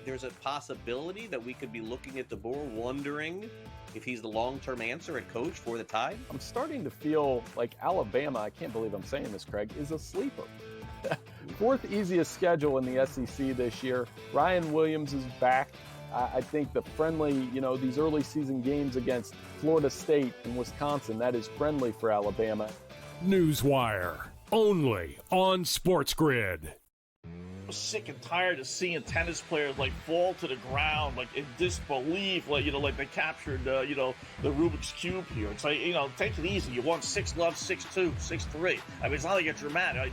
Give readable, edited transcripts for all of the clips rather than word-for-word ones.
there's a possibility that we could be looking at DeBoer wondering if he's the long-term answer at coach for the Tide? I'm starting to feel like Alabama, I can't believe I'm saying this, Craig, is a sleeper. Fourth easiest schedule in the SEC this year. Ryan Williams is back. I think the friendly, these early season games against Florida State and Wisconsin, that is friendly for Alabama. Newswire, only on SportsGrid. Sick and tired of seeing tennis players fall to the ground in disbelief, like they captured the Rubik's Cube here. It's take it easy. You won 6-love, 6-2, 6-3. I mean, it's not like it's dramatic. I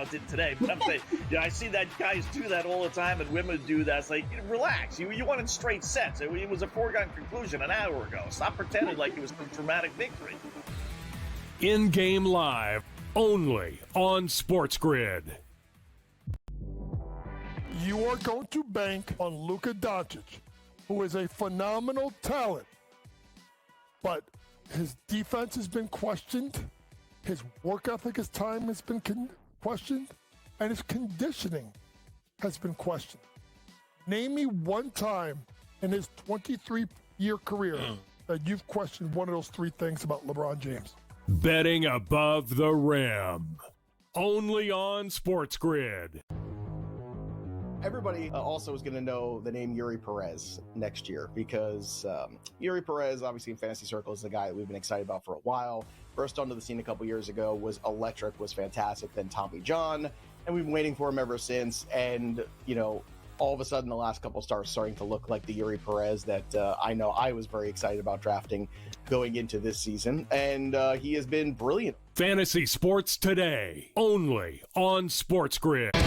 did today, but I'm saying, I see that guys do that all the time, and women do that. It's like, relax. You won in straight sets. It was a foregone conclusion an hour ago. Stop pretending like it was a dramatic victory. In-game live, only on SportsGrid. You are going to bank on Luka Doncic, who is a phenomenal talent, but his defense has been questioned, his work ethic, his time has been questioned, and his conditioning has been questioned. Name me one time in his 23-year career that you've questioned one of those three things about LeBron James. Betting above the rim, only on SportsGrid. Everybody also is going to know the name Yuri Perez next year because Yuri Perez, obviously in fantasy circles, is a guy that we've been excited about for a while. Burst onto the scene a couple years ago, was electric, was fantastic. Then Tommy John, and we've been waiting for him ever since. And, all of a sudden the last couple stars starting to look like the Yuri Perez that I know I was very excited about drafting going into this season. And he has been brilliant. Fantasy sports today, only on SportsGrid.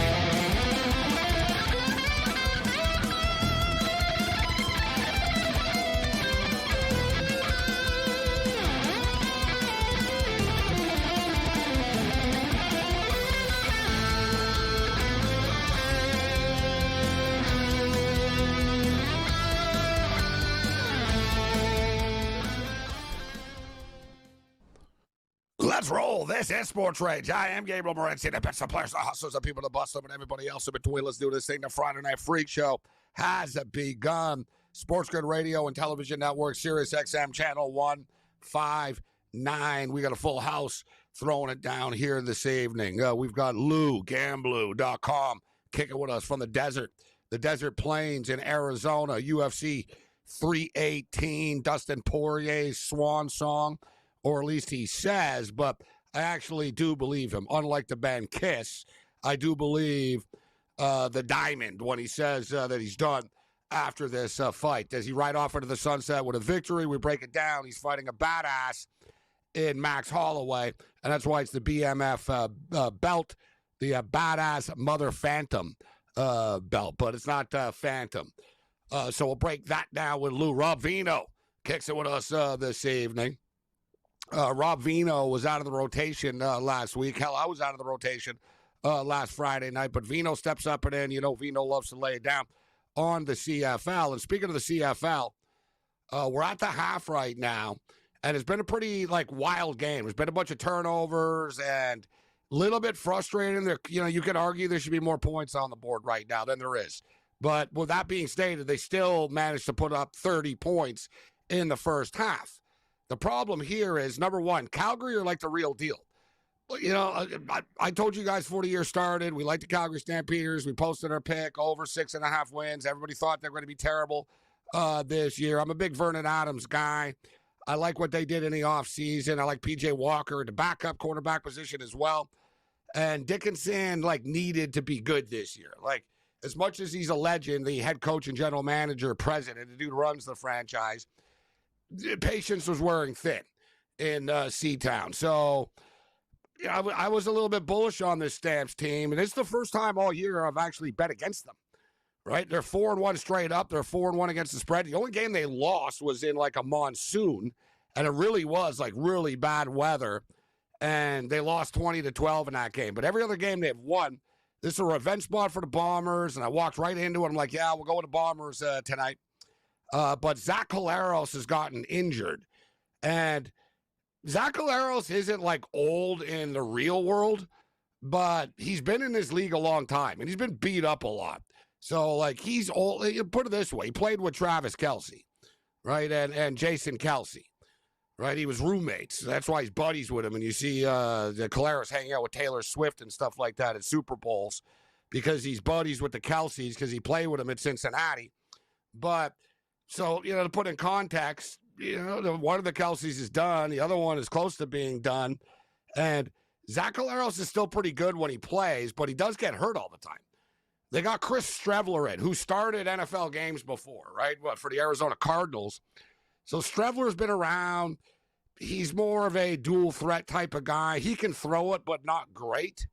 Let's roll. This is SportsRage. I am Gabriel Morency, the best of players, the hustlers, the people, the bust them, and everybody else in between. Let's do this thing. The Friday Night Freak Show has begun. SportsGrid Radio and Television Network, Sirius XM Channel 159. We got a full house throwing it down here this evening. We've got Lou, Gamblu.com, kicking with us from the desert plains in Arizona, UFC 318, Dustin Poirier's swan song. Or at least he says, but I actually do believe him. Unlike the band Kiss, I do believe the Diamond when he says that he's done after this fight. Does he ride off into the sunset with a victory? We break it down. He's fighting a badass in Max Holloway, and that's why it's the BMF belt, the Badass Mother Phantom belt, but it's not Phantom. So we'll break that down with Lou. Rob Vino kicks it with us this evening. Rob Vino was out of the rotation last week. Hell, I was out of the rotation last Friday night, but Vino steps up and in. Vino loves to lay it down on the CFL. And speaking of the CFL, we're at the half right now, and it's been a pretty, wild game. There's been a bunch of turnovers and a little bit frustrating. There, you could argue there should be more points on the board right now than there is. But with that being stated, they still managed to put up 30 points in the first half. The problem here is, number one, Calgary are like the real deal. I told you guys before the year started, we like the Calgary Stampeders. We posted our pick, over 6.5 wins. Everybody thought they were going to be terrible this year. I'm a big Vernon Adams guy. I like what they did in the offseason. I like P.J. Walker at the backup quarterback position as well. And Dickinson, needed to be good this year. As much as he's a legend, the head coach and general manager, president, the dude runs the franchise, patience was wearing thin in Seatown. So I was a little bit bullish on this Stamps team, and it's the first time all year I've actually bet against them, right? They're 4-1 straight up. They're 4-1 against the spread. The only game they lost was in a monsoon, and it really was really bad weather, and they lost 20-12 in that game. But every other game they've won. This is a revenge spot for the Bombers, and I walked right into it. I'm like, yeah, we'll go with the Bombers tonight. But Zach Collaros has gotten injured. And Zach Collaros isn't old in the real world, but he's been in this league a long time, and he's been beat up a lot. So, like, he's old. You put it this way. He played with Travis Kelce, right, and Jason Kelce, right? He was roommates. That's why he's buddies with him. And you see the Caleros hanging out with Taylor Swift and stuff like that at Super Bowls because he's buddies with the Kelces because he played with him at Cincinnati. But, so, to put in context, one of the Kelces is done. The other one is close to being done. And Zach Caleros is still pretty good when he plays, but he does get hurt all the time. They got Chris Streveler in, who started NFL games before, right? For the Arizona Cardinals. So Streveler's been around. He's more of a dual threat type of guy. He can throw it, but not great.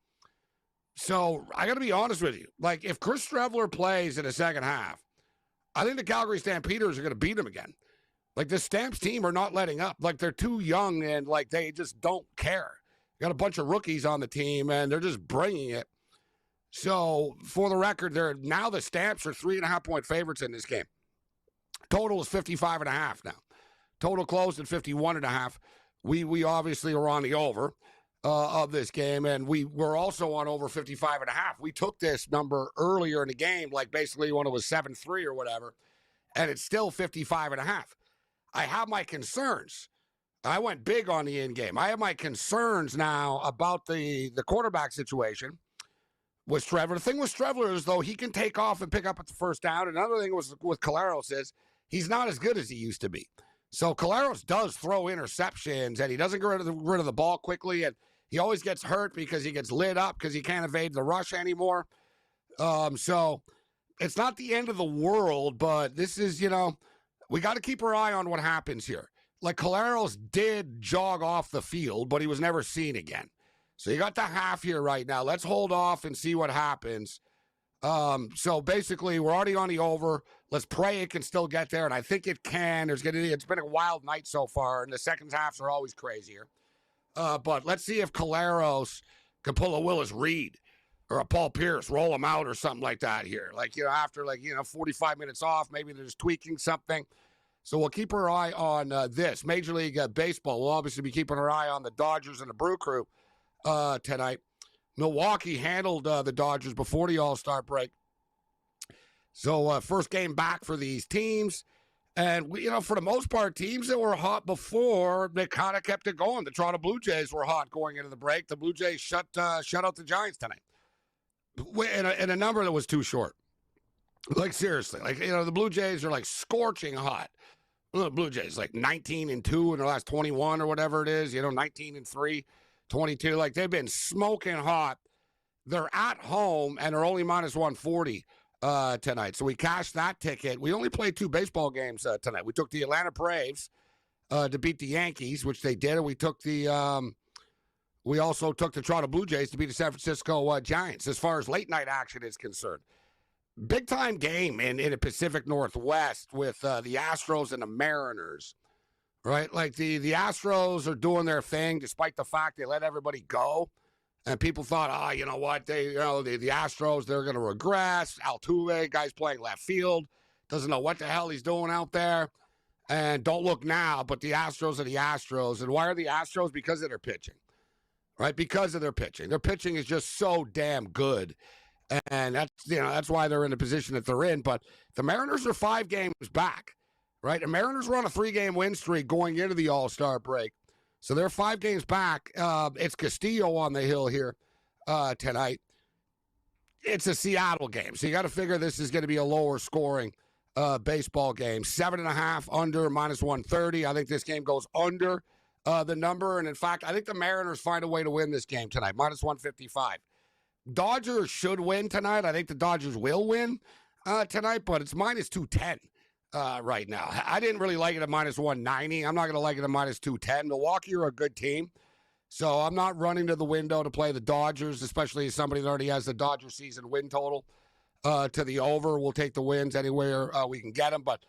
So I got to be honest with you. Like, if Chris Streveler plays in the second half, I think the Calgary Stampeders are going to beat him again. Like, the Stamps team are not letting up. Like, they're too young and, like, they just don't care. Got a bunch of rookies on the team, and they're just bringing it. So, for the record, now the Stamps are 3.5-point favorites in this game. Total is 55.5 now. Total closed at 51.5. We obviously are on the over of this game, and we were also on over 55.5. We took this number earlier in the game, like basically when it was 7-3 or whatever, and it's still 55.5. I have my concerns. I went big on the in-game. I have my concerns now about the quarterback situation with Streveler. The thing with Streveler is, though, he can take off and pick up at the first down. Another thing with Caleros is he's not as good as he used to be. So Caleros does throw interceptions, and he doesn't get rid of the ball quickly, and he always gets hurt because he gets lit up because he can't evade the rush anymore. So it's not the end of the world, but this is, we got to keep our eye on what happens here. Like, Caleros did jog off the field, but he was never seen again. So you got the half here right now. Let's hold off and see what happens. So basically, we're already on the over. Let's pray it can still get there, and I think it can. It's been a wild night so far, and the second halves are always crazier. But let's see if Caleros can pull a Willis Reed or a Paul Pierce, roll him out or something like that here. Like, after 45 minutes off, maybe they're just tweaking something. So we'll keep our eye on this. Major League Baseball, we'll obviously be keeping our eye on the Dodgers and the Brew Crew tonight. Milwaukee handled the Dodgers before the All-Star break. So first game back for these teams. And, for the most part, teams that were hot before, they kind of kept it going. The Toronto Blue Jays were hot going into the break. The Blue Jays shut out the Giants tonight in a number that was too short. Like, seriously. Like, the Blue Jays are, like, scorching hot. The Blue Jays, like, 19-2 in the last 21 or whatever it is. 19-3, 22. Like, they've been smoking hot. They're at home, and they're only minus 140. Tonight. So we cashed that ticket. We only played 2 baseball games tonight. We took the Atlanta Braves to beat the Yankees, which they did, and we also took the Toronto Blue Jays to beat the San Francisco Giants. As far as late night action is concerned, big time game in the Pacific Northwest with the Astros and the Mariners. Right, like the Astros are doing their thing despite the fact they let everybody go. And people thought, you know what, the Astros, they're going to regress. Altuve, guy's playing left field, doesn't know what the hell he's doing out there. And don't look now, but the Astros are the Astros. And why are the Astros? Because of their pitching, right? Because of their pitching. Their pitching is just so damn good. And that's why they're in the position that they're in. But the Mariners are 5 games back, right? The Mariners were on a 3-game win streak going into the All-Star break. So they're 5 games back. It's Castillo on the hill here tonight. It's a Seattle game. So you got to figure this is going to be a lower scoring baseball game. 7.5 under, minus 130. I think this game goes under the number. And in fact, I think the Mariners find a way to win this game tonight. Minus 155. Dodgers should win tonight. I think the Dodgers will win tonight, but it's minus 210. Right now. I didn't really like it at minus 190. I'm not going to like it at minus 210. Milwaukee are a good team, so I'm not running to the window to play the Dodgers, especially as somebody that already has the Dodger season win total to the over. We'll take the wins anywhere we can get them, but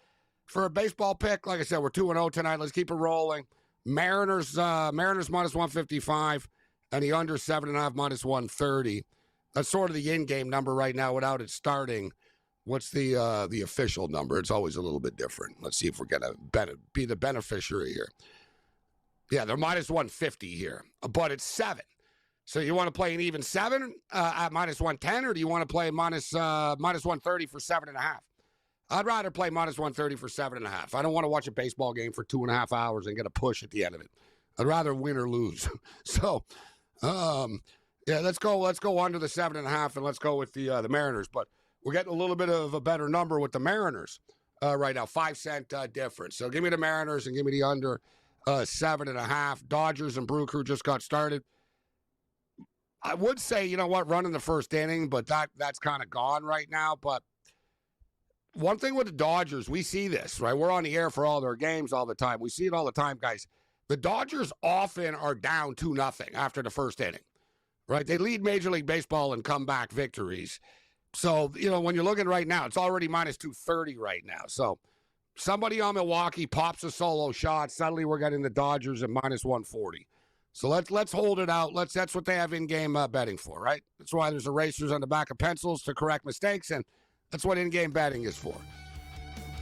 for a baseball pick, like I said, we're 2-0 tonight. Let's keep it rolling. Mariners minus 155, and the under 7.5 minus 130. That's sort of the in-game number right now without it starting. What's the official number? It's always a little bit different. Let's see if we're going to be the beneficiary here. Yeah, they're minus 150 here, but it's 7. So you want to play an even 7 at minus 110, or do you want to play minus 130 for 7.5? I'd rather play minus 130 for 7.5. I don't want to watch a baseball game for 2.5 hours and get a push at the end of it. I'd rather win or lose. So, yeah, let's go under the 7.5, and let's go with the Mariners. But we're getting a little bit of a better number with the Mariners right now, 5-cent difference. So give me the Mariners and give me the under 7.5. Dodgers and Brew Crew just got started. I would say, you know what, running the first inning, but that's kind of gone right now. But one thing with the Dodgers, we see this, right? We're on the air for all their games all the time. We see it all the time, guys. The Dodgers often are down 2-0 after the first inning, right? They lead Major League Baseball in comeback victories. So, you know, when you're looking right now, it's already minus 230 right now. So somebody on Milwaukee pops a solo shot. Suddenly we're getting the Dodgers at minus 140. So let's hold it out. That's what they have in-game betting for, right? That's why there's erasers on the back of pencils to correct mistakes, and that's what in-game betting is for.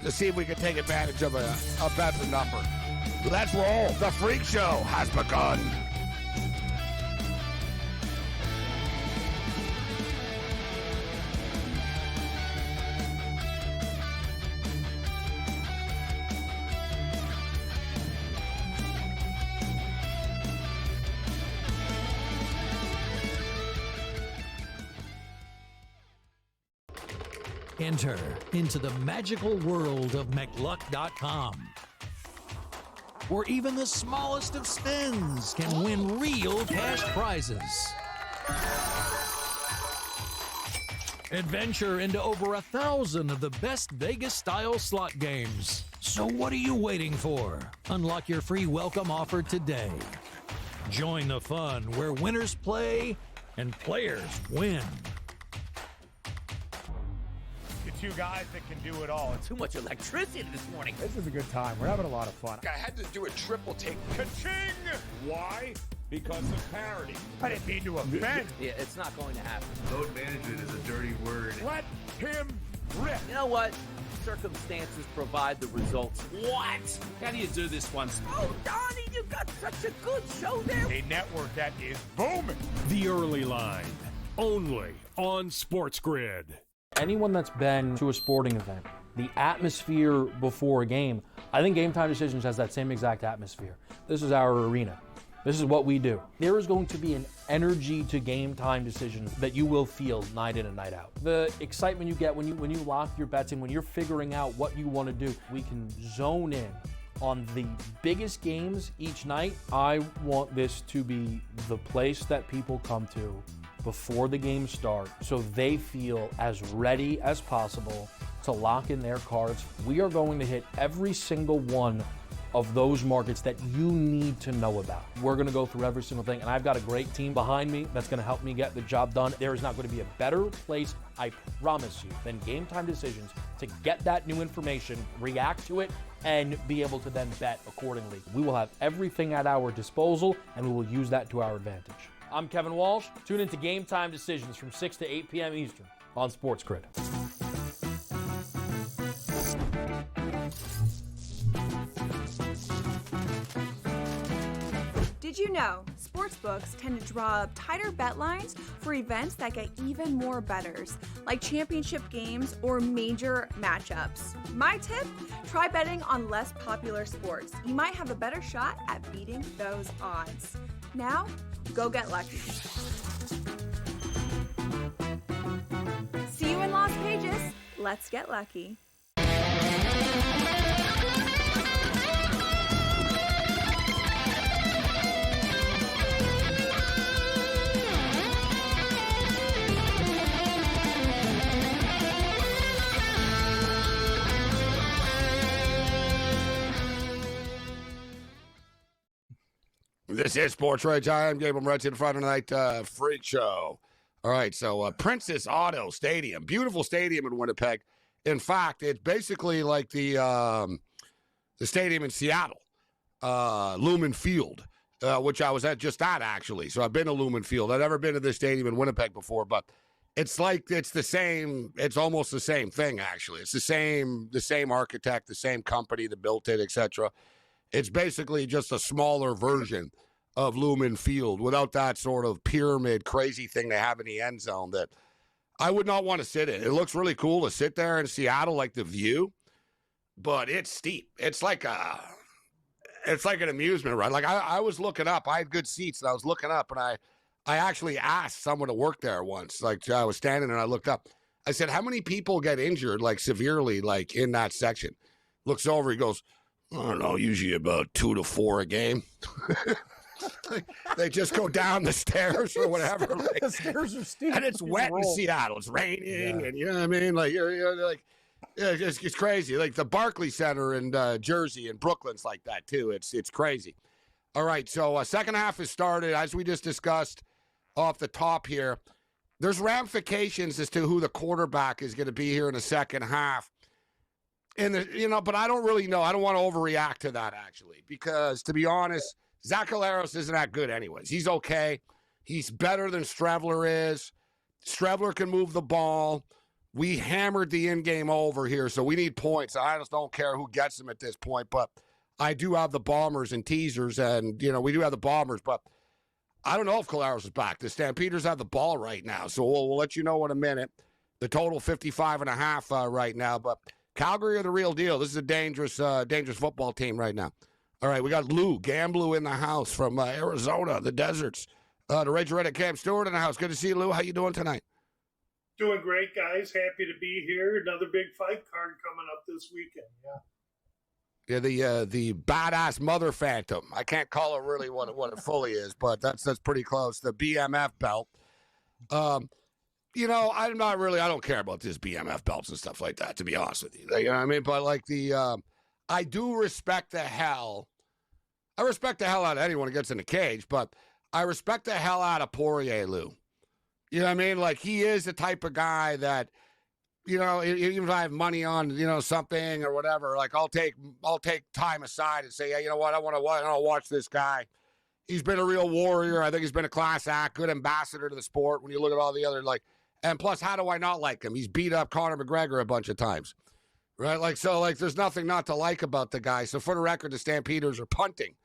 To see if we can take advantage of a better number. Let's roll. The Freak Show has begun. Enter into the magical world of McLuck.com, where even the smallest of spins can win real cash prizes. Adventure into over 1,000 of the best Vegas-style slot games. So what are you waiting for? Unlock your free welcome offer today. Join the fun where winners play and players win. Two guys that can do it all. Too much electricity this morning. This is a good time. We're having a lot of fun. I had to do a triple take. Ka-ching! Why? Because of parity. I didn't mean to offend. Yeah, it's not going to happen. Load management is a dirty word. Let him rip. You know what? Circumstances provide the results. What? How do you do this once? Oh, Donnie, you got such a good show there. A network that is booming. The Early Line, only on SportsGrid. Anyone that's been to a sporting event, the atmosphere before a game, I think Game Time Decisions has that same exact atmosphere. This is our arena. This is what we do. There is going to be an energy to Game Time Decisions that you will feel night in and night out. The excitement you get when you lock your bets in, when you're figuring out what you want to do, we can zone in on the biggest games each night. I want this to be the place that people come to before the game starts, so they feel as ready as possible to lock in their cards. We are going to hit every single one of those markets that you need to know about. We're gonna go through every single thing, and I've got a great team behind me that's gonna help me get the job done. There is not gonna be a better place, I promise you, than Game Time Decisions to get that new information, react to it, and be able to then bet accordingly. We will have everything at our disposal, and we will use that to our advantage. I'm Kevin Walsh. Tune into Game Time Decisions from 6 to 8 p.m. Eastern on SportsGrid. Did you know sportsbooks tend to draw up tighter bet lines for events that get even more bettors, like championship games or major matchups? My tip, try betting on less popular sports. You might have a better shot at beating those odds. Now, go get lucky. See you in Las Vegas. Let's get lucky. This is SportsRage. I am Gabriel Morency, the Friday Night Freak Show. All right, so Princess Auto Stadium, beautiful stadium in Winnipeg. In fact, it's basically like the stadium in Seattle, Lumen Field, which I was at actually. So I've been to Lumen Field. I've never been to this stadium in Winnipeg before, but it's the same. It's almost the same thing, actually. It's the same architect, the same company that built it, etc. It's basically just a smaller version of Lumen Field, without that sort of pyramid crazy thing they have in the end zone that I would not want to sit in. It looks really cool to sit there in Seattle, like the view, but it's steep. It's like an amusement ride. Like I was looking up. I had good seats, and I was looking up, and I actually asked someone to work there once. Like I was standing and I looked up. I said, "How many people get injured, like severely, like in that section?" Looks over. He goes, "I don't know. Usually about 2 to 4 a game." They just go down the stairs or whatever. Like, the stairs are steep, and it's wet in Seattle. It's raining, and you know what I mean. Like you're like, yeah, it's crazy. Like the Barclays Center in Jersey and Brooklyn's like that too. It's crazy. All right, so second half has started, as we just discussed off the top here. There's ramifications as to who the quarterback is going to be here in the second half. And but I don't really know. I don't want to overreact to that actually, because to be honest, Zach Collaros isn't that good anyways. He's okay. He's better than Strevler is. Strevler can move the ball. We hammered the in-game over here, so we need points. I just don't care who gets them at this point, but I do have the Bombers and teasers, and, we do have the Bombers, but I don't know if Collaros is back. The Stampeders have the ball right now, so we'll let you know in a minute. The total 55.5 right now, but Calgary are the real deal. This is a dangerous football team right now. All right, we got Lou Gamblu in the house from Arizona, the deserts. The Rage Red Cam Stewart in the house. Good to see you, Lou. How you doing tonight? Doing great, guys. Happy to be here. Another big fight card coming up this weekend. Yeah, the badass Mother Phantom. I can't call it really what it fully is, but that's pretty close. The BMF belt. I don't care about this BMF belts and stuff like that, to be honest with you. You know what I mean? But like I do respect the hell. I respect the hell out of anyone who gets in the cage, but I respect the hell out of Poirier, Lou. You know what I mean? Like, he is the type of guy that, even if I have money on, something or whatever, like I'll take time aside and say, yeah, you know what? I want to watch this guy. He's been a real warrior. I think he's been a class act, good ambassador to the sport when you look at all the other, and plus, how do I not like him? He's beat up Conor McGregor a bunch of times, right? There's nothing not to like about the guy. So for the record, the Stampeders are punting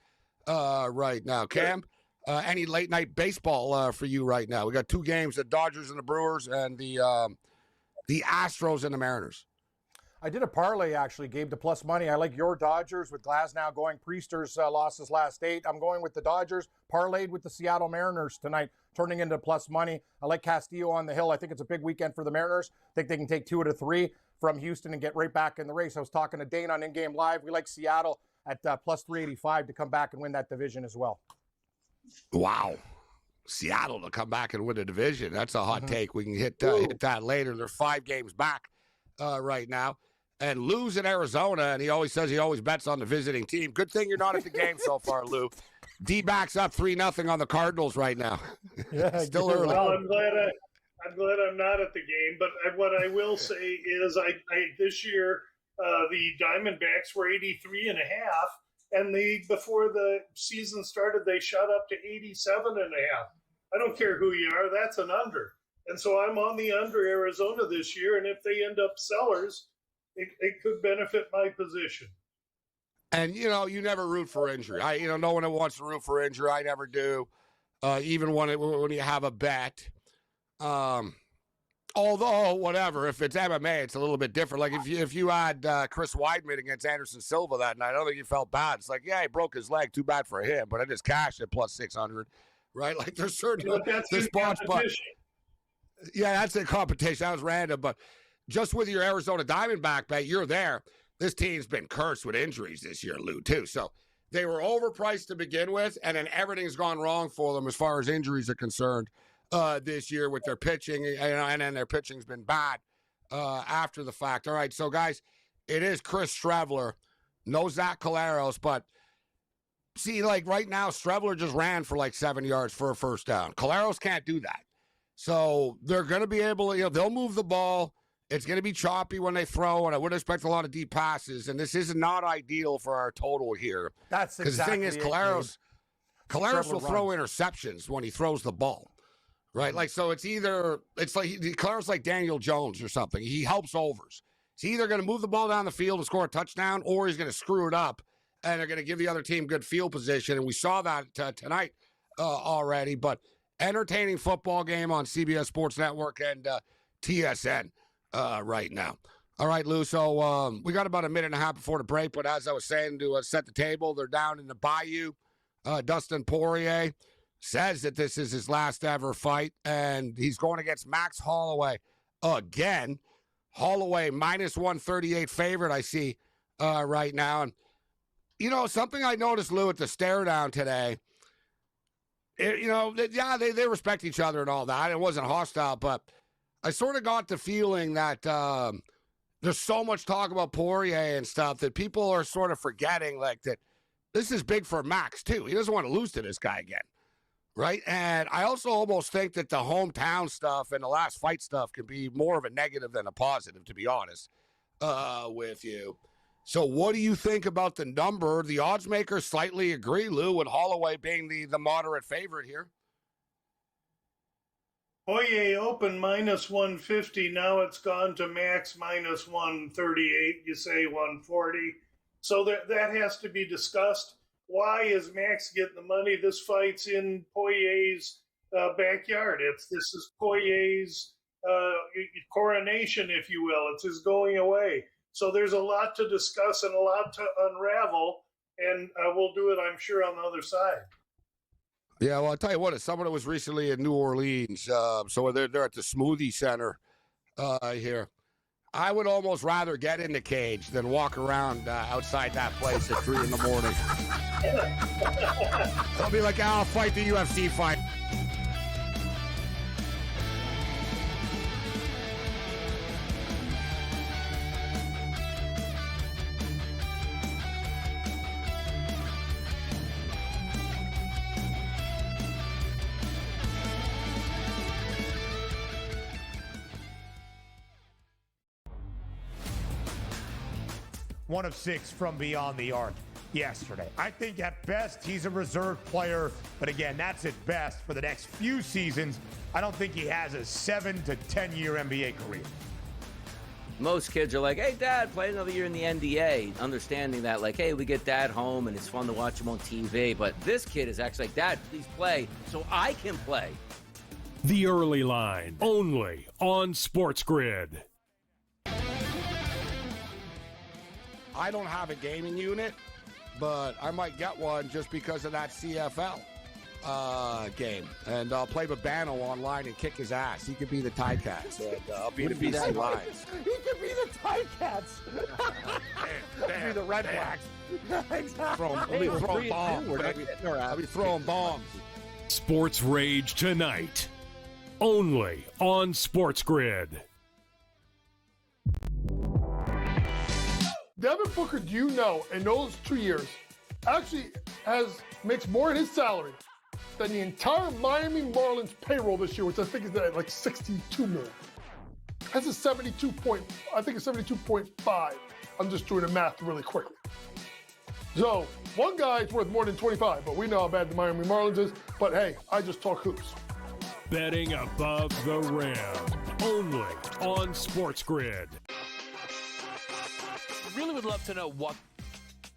right now. Cam, any late night baseball for you right now? We got 2 games, the Dodgers and the Brewers, and the Astros and the Mariners. I did a parlay, actually, Gabe, to plus money. I like your Dodgers with Glasnow going. Priesters lost his last 8. I'm going with the Dodgers, parlayed with the Seattle Mariners tonight, turning into plus money. I like Castillo on the hill. I think it's a big weekend for the Mariners. I think they can take 2 out of 3 from Houston and get right back in the race. I was talking to Dane on In-Game Live. We like Seattle at plus 385 to come back and win that division as well. Wow. Seattle to come back and win a division. That's a hot take. We can hit that later. They're 5 games back right now. And Lou's in Arizona, and he always says he always bets on the visiting team. Good thing you're not at the game so far, Lou. D-backs up 3-0 on the Cardinals right now. Yeah, still early. Well, I'm glad I'm not at the game. But what I will say is, I this year the Diamondbacks were 83.5, and before the season started, they shot up to 87.5. I don't care who you are, that's an under. And so I'm on the under Arizona this year, and if they end up sellers, it could benefit my position. And, you never root for injury. No one wants to root for injury. I never do, even when you have a bet. Although, whatever, if it's MMA, it's a little bit different. Like, if you had Chris Weidman against Anderson Silva that night, I don't think you felt bad. It's like, yeah, he broke his leg. Too bad for him. But I just cashed at plus 600, right? Like, there's certain spots. But yeah, that's a competition. That was random. But just with your Arizona Diamondback bet, you're there. This team's been cursed with injuries this year, Lou, too. So they were overpriced to begin with, and then everything's gone wrong for them as far as injuries are concerned this year with their pitching, and then their pitching's been bad after the fact. All right, so, guys, it is Chris Strevler, no Zach Collaros, but see, like right now, Strevler just ran for 7 yards for a first down. Collaros can't do that. So they're going to be able to, they'll move the ball. It's going to be choppy when they throw, and I would expect a lot of deep passes. And this is not ideal for our total here. That's exactly because the thing is, Collaros will throw interceptions when he throws the ball, right? So it's like Collaros like Daniel Jones or something. He helps overs. He's either going to move the ball down the field and score a touchdown, or he's going to screw it up and they're going to give the other team good field position. And we saw that tonight already. But entertaining football game on CBS Sports Network and TSN right now. All right, Lou, so we got about a minute and a half before the break, but as I was saying, to set the table, they're down in the Bayou. Dustin Poirier says that this is his last ever fight, and he's going against Max Holloway again. Holloway, minus 138 favorite, I see right now. And, you know, something I noticed, Lou, at the stare down today, they respect each other and all that. It wasn't hostile, but I sort of got the feeling that there's so much talk about Poirier and stuff that people are sort of forgetting, like, that this is big for Max, too. He doesn't want to lose to this guy again, right? And I also almost think that the hometown stuff and the last fight stuff can be more of a negative than a positive, to be honest with you. So what do you think about the number? The odds makers slightly agree, Lou, with Holloway being the moderate favorite here. Poirier opened minus 150. Now it's gone to Max minus 138. You say 140. So that has to be discussed. Why is Max getting the money? This fight's in Poirier's backyard. This is Poirier's coronation, if you will. It's his going away. So there's a lot to discuss and a lot to unravel, and we'll do it, I'm sure, on the other side. Yeah, well, I'll tell you what, as someone that was recently in New Orleans, so they're at the Smoothie Center here. I would almost rather get in the cage than walk around outside that place at 3 in the morning. I'll be like, I'll fight the UFC fight. One of 6 from beyond the arc yesterday. I think at best he's a reserve player, but again, that's at best for the next few seasons. I don't think he has a 7 to 10 year NBA career. Most kids are like, hey, Dad, play another year in the NBA, understanding that, like, hey, we get Dad home and it's fun to watch him on TV. But this kid is actually like, Dad, please play so I can play. The Early Line, only on SportsGrid. I don't have a gaming unit, but I might get one just because of that CFL game. And I'll play Babano online and kick his ass. He could be the Ticats. And I'll be the BC Lions. He could be the Ticats. Be the Red Blacks. Exactly. I'll be throwing bombs. I'll be throwing bombs. Sports Rage tonight, only on SportsGrid. Devin Booker, do you know, in those 2 years, actually makes more in his salary than the entire Miami Marlins payroll this year, which I think is at like $62 million. That's a 72.5. I'm just doing the math really quickly. So one guy's worth more than 25, but we know how bad the Miami Marlins is. But hey, I just talk hoops. Betting above the rim, only on SportsGrid. Really would love to know what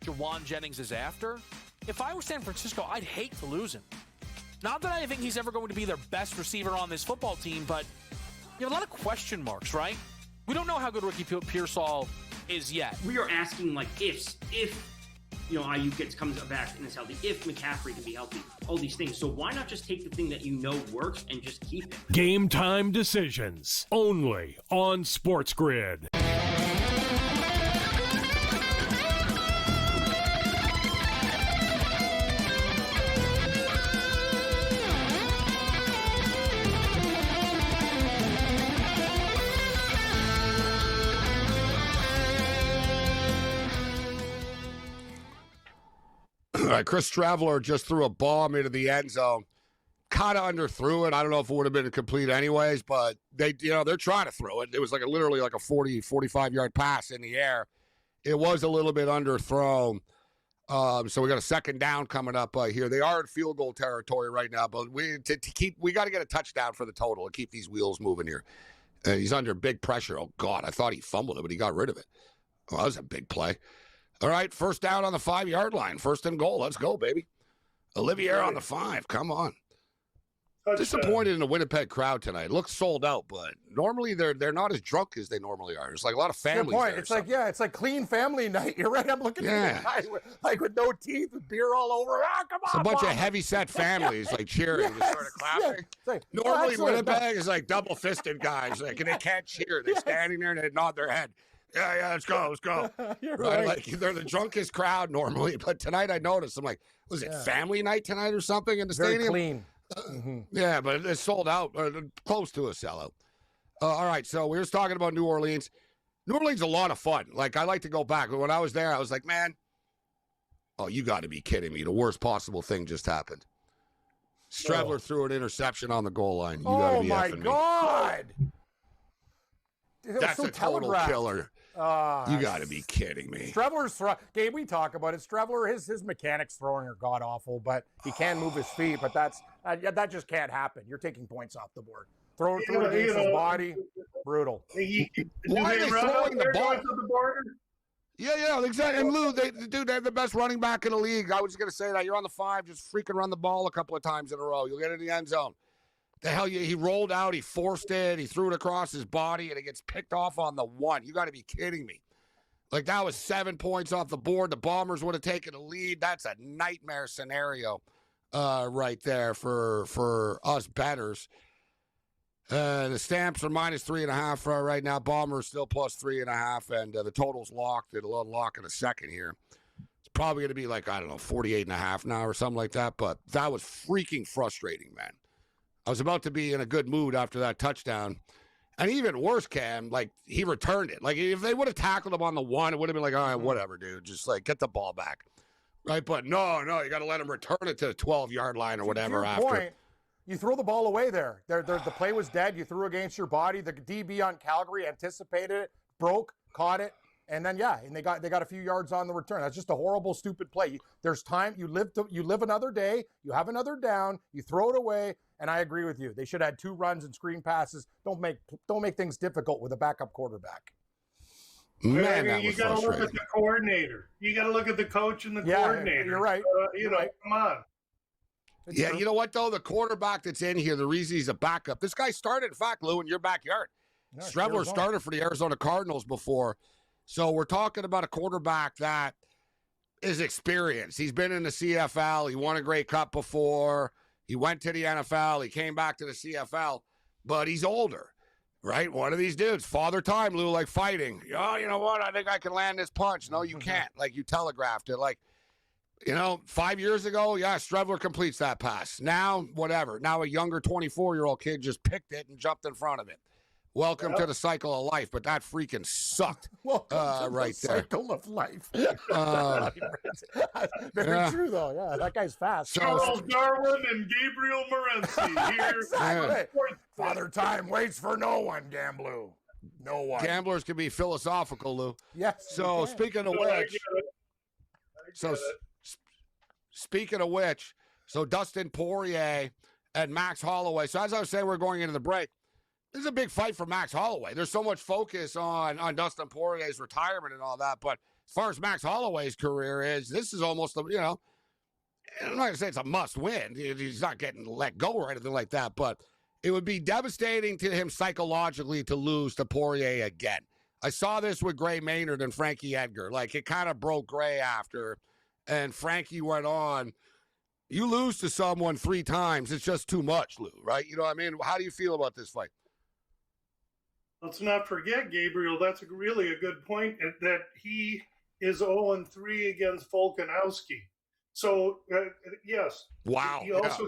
Jawan Jennings is after. If I were San Francisco, I'd hate to lose him. Not that I think he's ever going to be their best receiver on this football team, but you have a lot of question marks, right? We don't know how good Ricky Pearsall is yet. We are asking, like, if Ayuk comes back and is healthy, if McCaffrey can be healthy, all these things. So why not just take the thing that you know works and just keep it? Game time decisions, only on SportsGrid. Chris Traveler just threw a bomb into the end zone. Kind of underthrew it. I don't know if it would have been complete anyways, but they're trying to throw it. It was literally like a 40, 45-yard pass in the air. It was a little bit underthrown. So we got a second down coming up here. They are in field goal territory right now, but we got to get a touchdown for the total and keep these wheels moving here. He's under big pressure. Oh God, I thought he fumbled it, but he got rid of it. Oh, that was a big play. All right, first down on the 5-yard line. First and goal. Let's go, baby. Olivier on the 5. Come on. Disappointed in the Winnipeg crowd tonight. Looks sold out, but normally they're not as drunk as they normally are. It's like a lot of families. Good point. There It's like, yeah, it's like clean family night. You're right. I'm looking at the guys with no teeth with beer all over. Ah, come It's on. a bunch Mom. of heavy-set families like cheering, just sort of clapping. Like, Normally, excellent. Winnipeg is like double-fisted guys, like, and they can't cheer. They're standing there and they nod their head. Yeah, let's go. You're Right? right. Like they're the drunkest crowd normally, but tonight I noticed. I'm like, was it family night tonight or something in the Very stadium? clean. Yeah, but it's sold out, close to a sellout. All right, so we were just talking about New Orleans. New Orleans is a lot of fun. Like, I like to go back. But when I was there, I was like, man, oh, you got to be kidding me. The worst possible thing just happened. Strebler threw an interception on the goal line. You got to be effing me. God. That's so a total telegraphed. killer. You got to be kidding me. Strebler's Gabe, we talk about it. Strebler, his mechanics throwing are god awful, but he can move his feet. But that just can't happen. You're taking points off the board. Throw it against his body, brutal. Why are they throwing the ball? To the border? Yeah, exactly. And Lou, they have the best running back in the league. I was going to say that. You're on the 5, just freaking run the ball a couple of times in a row. You'll get in the end zone. The hell, he rolled out, he forced it, he threw it across his body, and it gets picked off on the 1. You got to be kidding me. Like, that was 7 points off the board. The Bombers would have taken a lead. That's a nightmare scenario right there for us bettors. The Stamps are minus 3.5 right now. Bombers still plus 3.5, and the total's locked. It'll unlock in a second here. It's probably going to be like, I don't know, 48.5 now or something like that, but that was freaking frustrating, man. I was about to be in a good mood after that touchdown. And even worse, Cam, like, he returned it. Like, if they would have tackled him on the 1, it would have been like, all right, whatever, dude. Just, like, get the ball back. Right? But no, you got to let him return it to the 12-yard line or whatever after. Point, you throw the ball away there. The play was dead. You threw against your body. The DB on Calgary anticipated it, broke, caught it, and then and they got a few yards on the return. That's just a horrible, stupid play. There's time. You live another day. You have another down. You throw it away. And I agree with you. They should have had 2 runs and screen passes. Don't make things difficult with a backup quarterback. Man, that you was got to look frustrating. at the coordinator. You got to look at the coach and the coordinator. You're right. Come on. Yeah, you know what, though? The quarterback that's in here, the reason he's a backup, this guy started, in fact, Lou, in your backyard. Yeah, Strebler started for the Arizona Cardinals before. So we're talking about a quarterback that is experienced. He's been in the CFL. He won a Grey Cup before. He went to the NFL. He came back to the CFL. But he's older, right? One of these dudes, father time, Lou, like fighting. Oh, you know what? I think I can land this punch. No, you can't. Like, you telegraphed it. Like, 5 years ago, Strebler completes that pass. Now, whatever. Now a younger 24-year-old kid just picked it and jumped in front of it. Welcome to the cycle of life, but that freaking sucked. Welcome to right the there. cycle of life. Very yeah. true, though. Yeah, that guy's fast. Charles Darwin and Gabriel Morency here. Exactly. Father time waits for no one, Gamblu. No one. Gamblers can be philosophical, Lou. Yes. So speaking of which, speaking of which, so Dustin Poirier and Max Holloway. So as I was saying, we're going into the break. This is a big fight for Max Holloway. There's so much focus on Dustin Poirier's retirement and all that, but as far as Max Holloway's career is, this is almost, I'm not going to say it's a must-win. He's not getting let go or anything like that, but it would be devastating to him psychologically to lose to Poirier again. I saw this with Gray Maynard and Frankie Edgar. Like, it kind of broke Gray after, and Frankie went on. You lose to someone 3 times, it's just too much, Lou, right? You know what I mean? How do you feel about this fight? Let's not forget, Gabriel, that's really a good point, that he is 0-3 against Volkanovski. So, yes. Wow. You also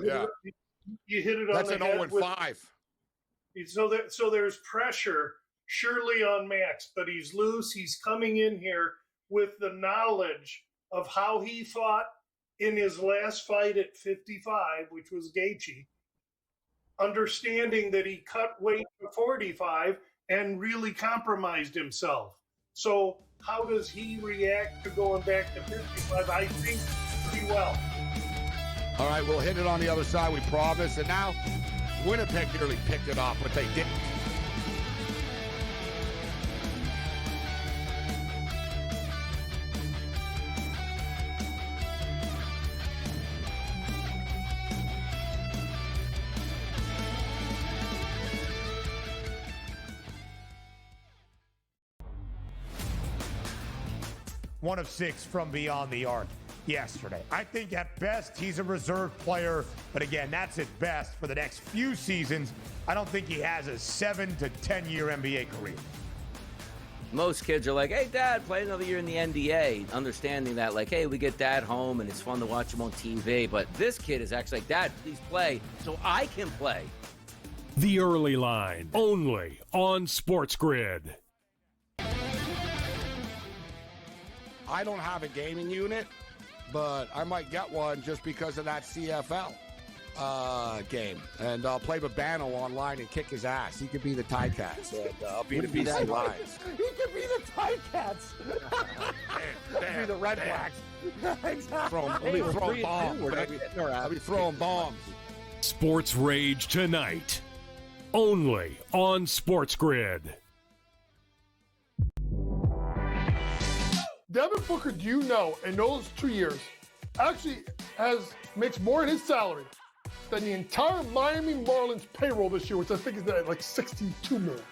you hit it on the head. That's an 0-5. So there's pressure surely on Max, but he's loose. He's coming in here with the knowledge of how he fought in his last fight at 55, which was Gaethje, understanding that he cut weight to 45 and really compromised himself. So how does he react to going back to 55? I think pretty well. All right, we'll hit it on the other side, we promise. And now Winnipeg nearly picked it off, but they didn't. 1 of 6 from beyond the arc yesterday. I think at best he's a reserve player, but again, that's at best for the next few seasons. I don't think he has a 7 to 10 year NBA career. Most kids are like, hey, Dad, play another year in the NDA, understanding that, like, hey, we get Dad home and it's fun to watch him on TV. But this kid is actually like, Dad, please play so I can play. The Early Line, only on SportsGrid. I don't have a gaming unit, but I might get one just because of that CFL game. And I'll play Babano online and kick his ass. He could be the Ticats. And I'll be the BC Lions. He could be the Ticats. He'll be the Red Blacks. Exactly. I'll be throwing bombs. I'll be throwing bombs. Sports Rage tonight, only on SportsGrid. Devin Booker, do you know, in those 2 years, actually makes more in his salary than the entire Miami Marlins payroll this year, which I think is at like $62 million.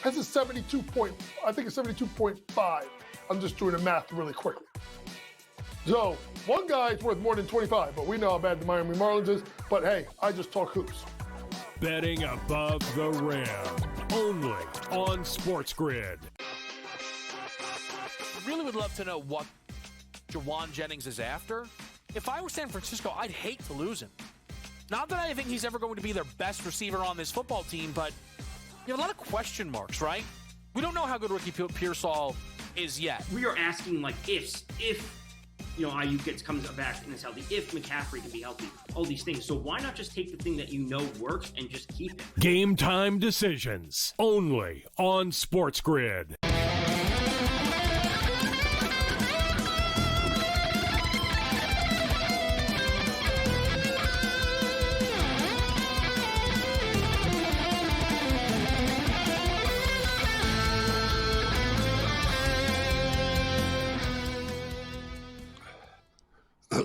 Has a 72.5. I'm just doing the math really quickly. So one guy's worth more than 25, but we know how bad the Miami Marlins is. But hey, I just talk hoops. Betting above the rim, only on SportsGrid. I really would love to know what Jawan Jennings is after. If I were San Francisco, I'd hate to lose him. Not that I think he's ever going to be their best receiver on this football team, but you have a lot of question marks, right? We don't know how good Ricky Pearsall is yet. We are asking like ifs, if Ayuk comes back and is healthy, if McCaffrey can be healthy, all these things. So why not just take the thing that you know works and just keep it? Game time decisions, only on SportsGrid.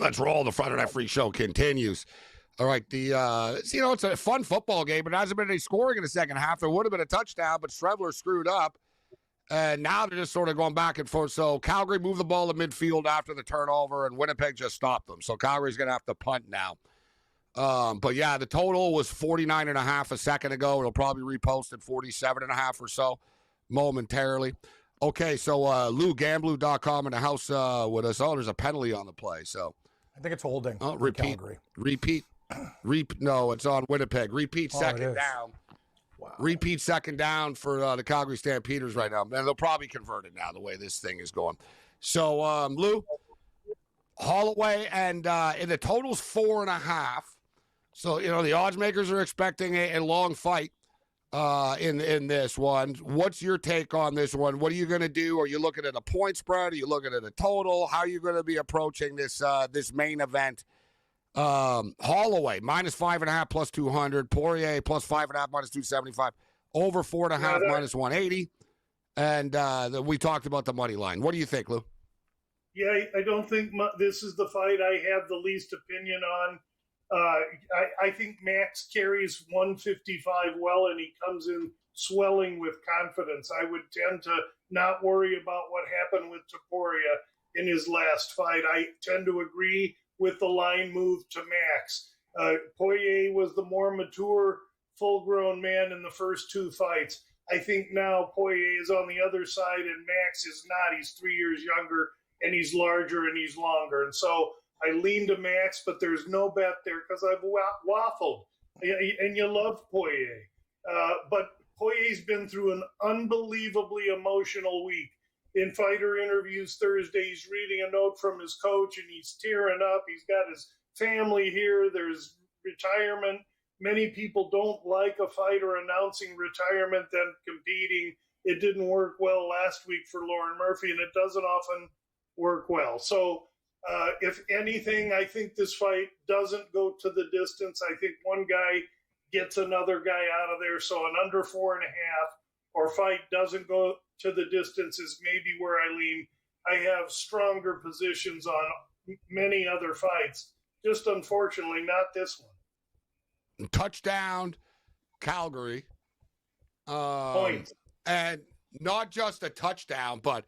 Let's roll. The Front of That Free Show continues. All right, it's a fun football game, but there hasn't been any scoring in the second half. There would have been a touchdown, but Strebler screwed up, and now they're just sort of going back and forth. So Calgary moved the ball to midfield after the turnover, and Winnipeg just stopped them. So Calgary's going to have to punt now. But yeah, the total was 49.5 a second ago. It'll probably repost at 47.5 or so momentarily. Okay, so Lou, Gamblu.com in the house with us. Oh, there's a penalty on the play, so. I think it's holding. Oh, repeat. No, it's on Winnipeg. Repeat second down. Wow. Repeat second down for the Calgary Stampeders right now. And they'll probably convert it now, the way this thing is going. So, Lou, Holloway, and the total's 4.5. So, the odds makers are expecting a long fight in this one. What's your take on this one? What are you going to do? Are you looking at a point spread? Are you looking at a total? How are you going to be approaching this main event? Holloway, -5.5 plus 200. Poirier, +5.5 minus 275. Over 4.5 minus 180. And we talked about the money line. What do you think, Lou? Yeah, I don't think this is the fight I have the least opinion on. I think Max carries 155 well, and he comes in swelling with confidence. I would tend to not worry about what happened with Topuria in his last fight. I tend to agree with the line move to Max. Poirier was the more mature, full-grown man in the first two fights. I think now Poirier is on the other side, and Max is not. He's 3 years younger, and he's larger, and he's longer. And so I lean to Max, but there's no bet there because I've waffled. And you love Poirier. But Poirier's been through an unbelievably emotional week. In fighter interviews Thursday, he's reading a note from his coach, and he's tearing up. He's got his family here. There's retirement. Many people don't like a fighter announcing retirement, then competing. It didn't work well last week for Lauren Murphy, and it doesn't often work well. So, if anything, I think this fight doesn't go to the distance. I think one guy gets another guy out of there. So an under 4.5 or fight doesn't go to the distance is maybe where I lean. I have stronger positions on many other fights. Just unfortunately, not this one. Touchdown, Calgary. Points. And not just a touchdown, but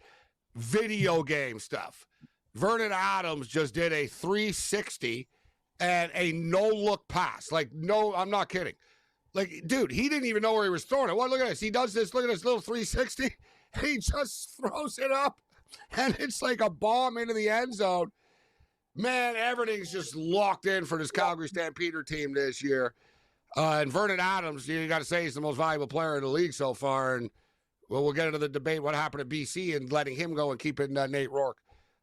video game stuff. Vernon Adams just did a 360 and a no-look pass. Like, no, I'm not kidding. Like, dude, he didn't even know where he was throwing it. Well, look at this. He does this. Look at this little 360. He just throws it up, and it's like a bomb into the end zone. Man, everything's just locked in for this Calgary Stampeder team this year. And Vernon Adams, you got to say he's the most valuable player in the league so far. And well, we'll get into the debate what happened to BC and letting him go and keeping Nate Rourke.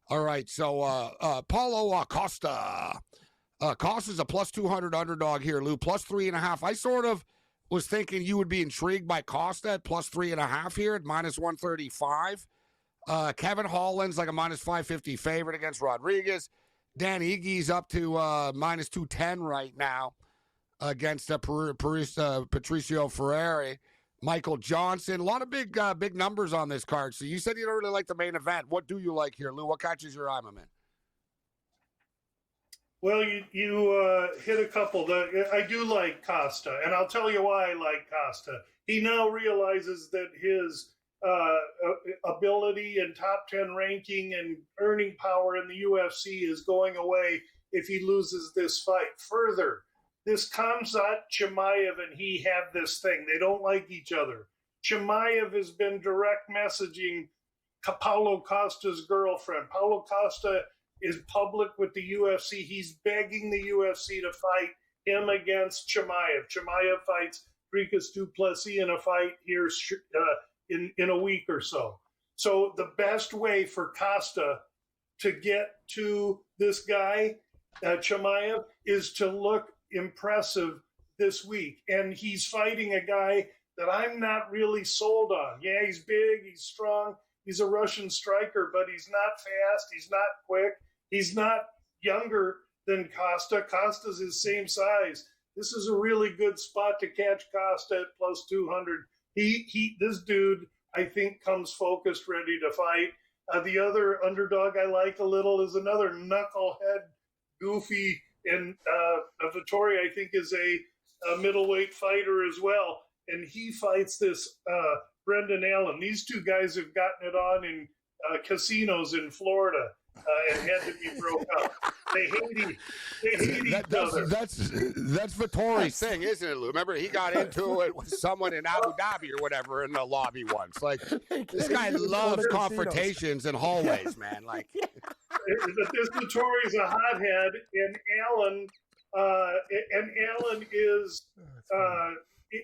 All right, so Paulo Costa. Costa's a plus 200 underdog here, Lou. Plus 3.5. I sort of was thinking you would be intrigued by Costa at plus 3.5 here at minus 135. Kevin Holland's like a minus 550 favorite against Rodriguez. Dan Iggy's up to minus 210 right now against Patricio Freire. Michael Johnson. A lot of big numbers on this card. So you said you don't really like the main event. What do you like here, Lou? What catches your eye, my man? Well, you hit a couple. I do like Costa, and I'll tell you why I like Costa. He now realizes that his ability and top 10 ranking and earning power in the UFC is going away if he loses this fight. Further, this Khamzat Chimaev and he have this thing. They don't like each other. Chimaev has been direct messaging Paulo Costa's girlfriend. Paulo Costa is public with the UFC. He's begging the UFC to fight him against Chimaev. Chimaev fights Dricus du Plessis in a fight here in a week or so. So the best way for Costa to get to this guy, Chimaev, is to look impressive this week. And he's fighting a guy that I'm not really sold on. Yeah, he's big, he's strong, he's a Russian striker, but he's not fast, he's not quick, he's not younger than Costa. Costa's his same size. This is a really good spot to catch Costa at plus 200. This dude, I think, comes focused, ready to fight. The other underdog I like a little is another knucklehead, goofy, and Vittori, I think, is a middleweight fighter as well. And he fights this Brendan Allen. These two guys have gotten it on in casinos in Florida and had to be broke up. They hate each other. That's Vittori's thing, isn't it, Lou? Remember, he got into it with someone in Abu Dhabi or whatever in the lobby once. Like, this guy loves confrontations in hallways, man. Like, this Vittori's a hothead, and Allen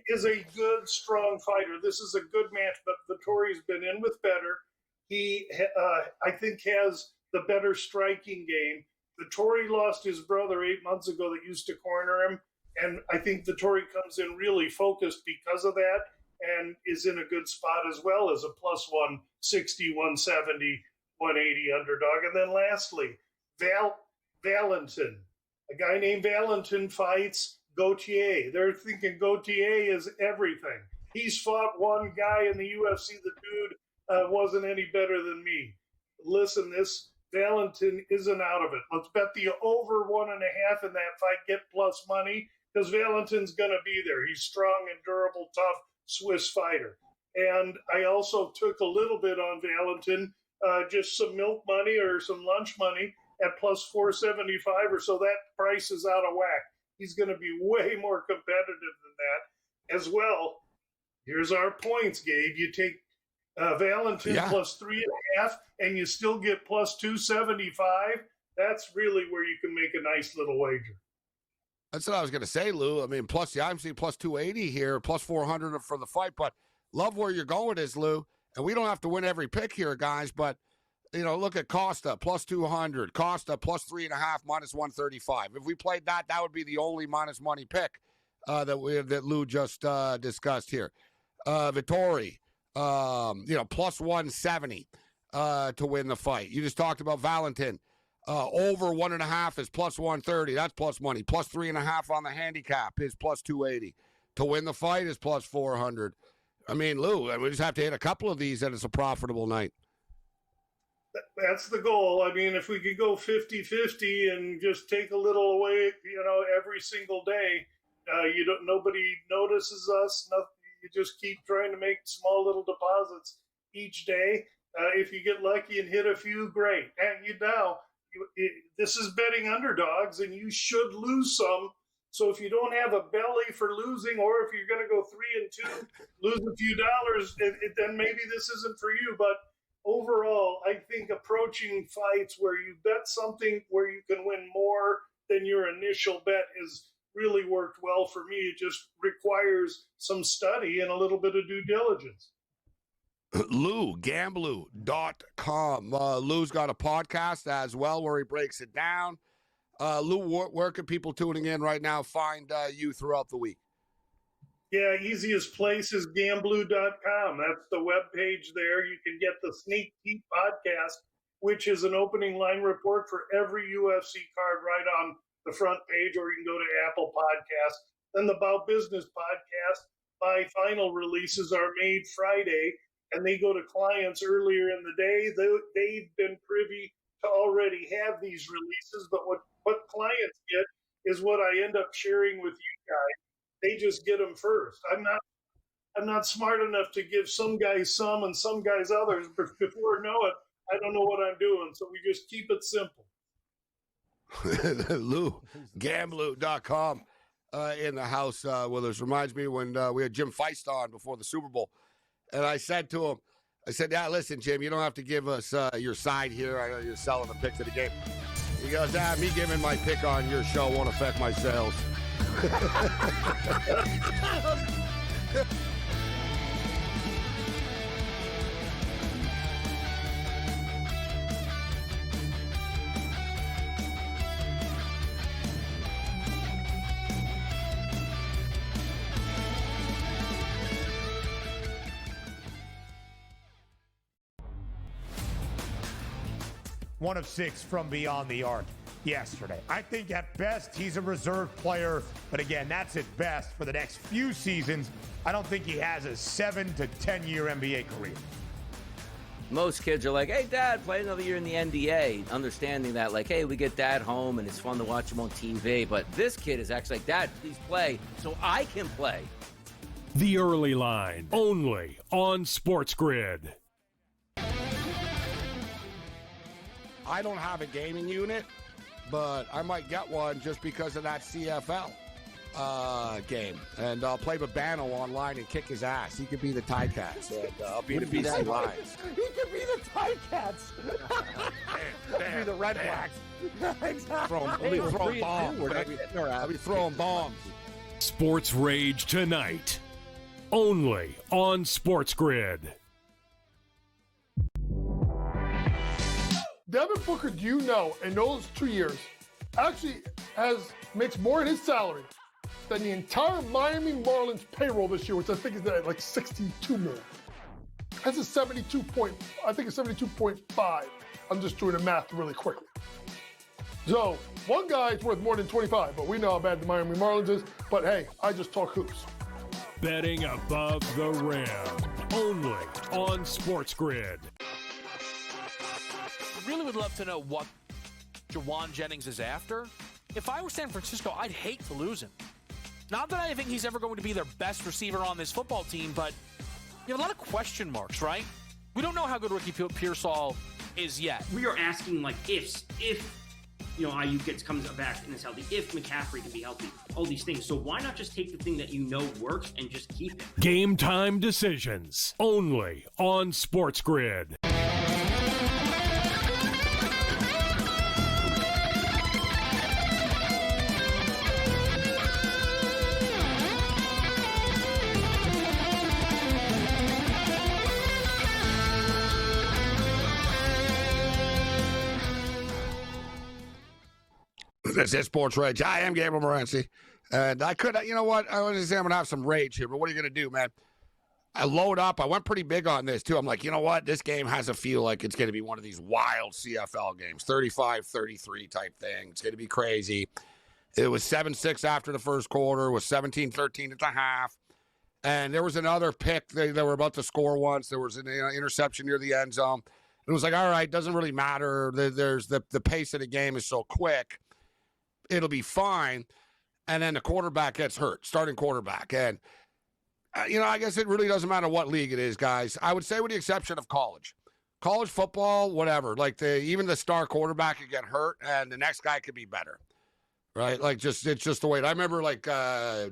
is a good, strong fighter. This is a good match, but Vittori's been in with better. He, I think, has the better striking game. Vittori lost his brother 8 months ago that used to corner him, and I think Vittori comes in really focused because of that and is in a good spot as well as a plus 160, 170, 180 underdog. And then lastly, Valentin. A guy named Valentin fights Gauthier. They're thinking Gauthier is everything. He's fought one guy in the UFC. The dude wasn't any better than me. Listen, this Valentin isn't out of it. Let's bet the over 1.5 in that fight. Get plus money because Valentin's going to be there. He's strong and durable, tough Swiss fighter. And I also took a little bit on Valentin, just some milk money or some lunch money at plus 475 or so. That price is out of whack. He's going to be way more competitive than that as well. Here's our points, Gabe. You take Valentin plus 3.5, and you still get plus 275. That's really where you can make a nice little wager. That's what I was going to say, Lou. I mean, I'm seeing plus 280 here, plus 400 for the fight, but love where you're going with this, Lou. And we don't have to win every pick here, guys, but, you know, look at Costa, plus 200. Costa, plus 3.5, minus 135. If we played that, that would be the only minus money pick that Lou just discussed here. Vittori, plus 170 to win the fight. You just talked about Valentin. Over 1.5 is plus 130. That's plus money. Plus 3.5 on the handicap is plus 280. To win the fight is plus 400. I mean, Lou, we just have to hit a couple of these and it's a profitable night. That's the goal. I mean, if we could go 50-50 and just take a little away, every single day, nobody notices us. Nothing. You just keep trying to make small little deposits each day. If you get lucky and hit a few, great. And this is betting underdogs, and you should lose some. So if you don't have a belly for losing, or if you're going to go 3-2, lose a few dollars, then maybe this isn't for you. But overall, I think approaching fights where you bet something where you can win more than your initial bet has really worked well for me. It just requires some study and a little bit of due diligence. Lou, Gamblu.com. Lou's got a podcast as well where he breaks it down. Lou, where can people tuning in right now find you throughout the week? Yeah, easiest place is Gamblu.com. That's the web page there. You can get the Sneak Peek podcast, which is an opening line report for every UFC card right on the front page, or you can go to Apple Podcasts. Then the About Business podcast, my final releases are made Friday, and they go to clients earlier in the day. They've been privy to already have these releases, but what clients get is what I end up sharing with you guys. They just get them first. I'm not smart enough to give some guys some and some guys others, but before I know it, I don't know what I'm doing. So we just keep it simple. Lou, Gamblu.com in the house with us. Reminds me when we had Jim Feist on before the Super Bowl. And I said to him, yeah, listen, Jim, you don't have to give us your side here. I know you're selling the picks of the game. He goes, me giving my pick on your show won't affect my sales. One of 6 from beyond the arc yesterday. I think at best he's a reserve player, but again, that's at best for the next few seasons. I don't think he has a 7 to 10 year NBA career. Most kids are like, hey, Dad, play another year in the NBA, understanding that, like, hey, we get Dad home and it's fun to watch him on TV. But this kid is actually like, Dad, please play so I can play. The Early Line, only on SportsGrid. I don't have a gaming unit, but I might get one just because of that CFL game. And I'll play Babano online and kick his ass. He could be the Ticats. And I'll be the BC Lions. He could be the Ticats. I'll be the Red Blacks. Exactly. I'll be throwing bombs. I'll be throwing bombs. Sports Rage tonight, only on SportsGrid. Devin Booker, do you know, in those 2 years, actually makes more in his salary than the entire Miami Marlins payroll this year, which I think is at like $62 million. That's a 72.5. I'm just doing the math really quickly. So one guy's worth more than 25, but we know how bad the Miami Marlins is. But hey, I just talk hoops. Betting above the rim, only on SportsGrid. Really would love to know what Jawan Jennings is after. If I were San Francisco, I'd hate to lose him. Not that I think he's ever going to be their best receiver on this football team, but you have a lot of question marks, right? We don't know how good Ricky Pearsall is yet. We are asking like ifs, if Ayuk comes back and is healthy, if McCaffrey can be healthy, all these things. So why not just take the thing that you know works and just keep it? Game time decisions, only on SportsGrid. This is Sports Rage. I am Gabriel Morency. And I could, you know what? I was going to say I'm going to have some rage here, but what are you going to do, man? I load up. I went pretty big on this, too. I'm like, you know what? This game has a feel like it's going to be one of these wild CFL games, 35-33 type thing. It's going to be crazy. It was 7-6 after the first quarter. It was 17-13 at the half. And there was another pick. They were about to score once. There was an interception near the end zone. It was like, all right, doesn't really matter. There's the pace of the game is so quick. It'll be fine. And then the quarterback gets hurt, starting quarterback. And, I guess it really doesn't matter what league it is, guys. I would say with the exception of college. college football, whatever. Like even the star quarterback could get hurt, and the next guy could be better, right? Like it's just the way. I remember like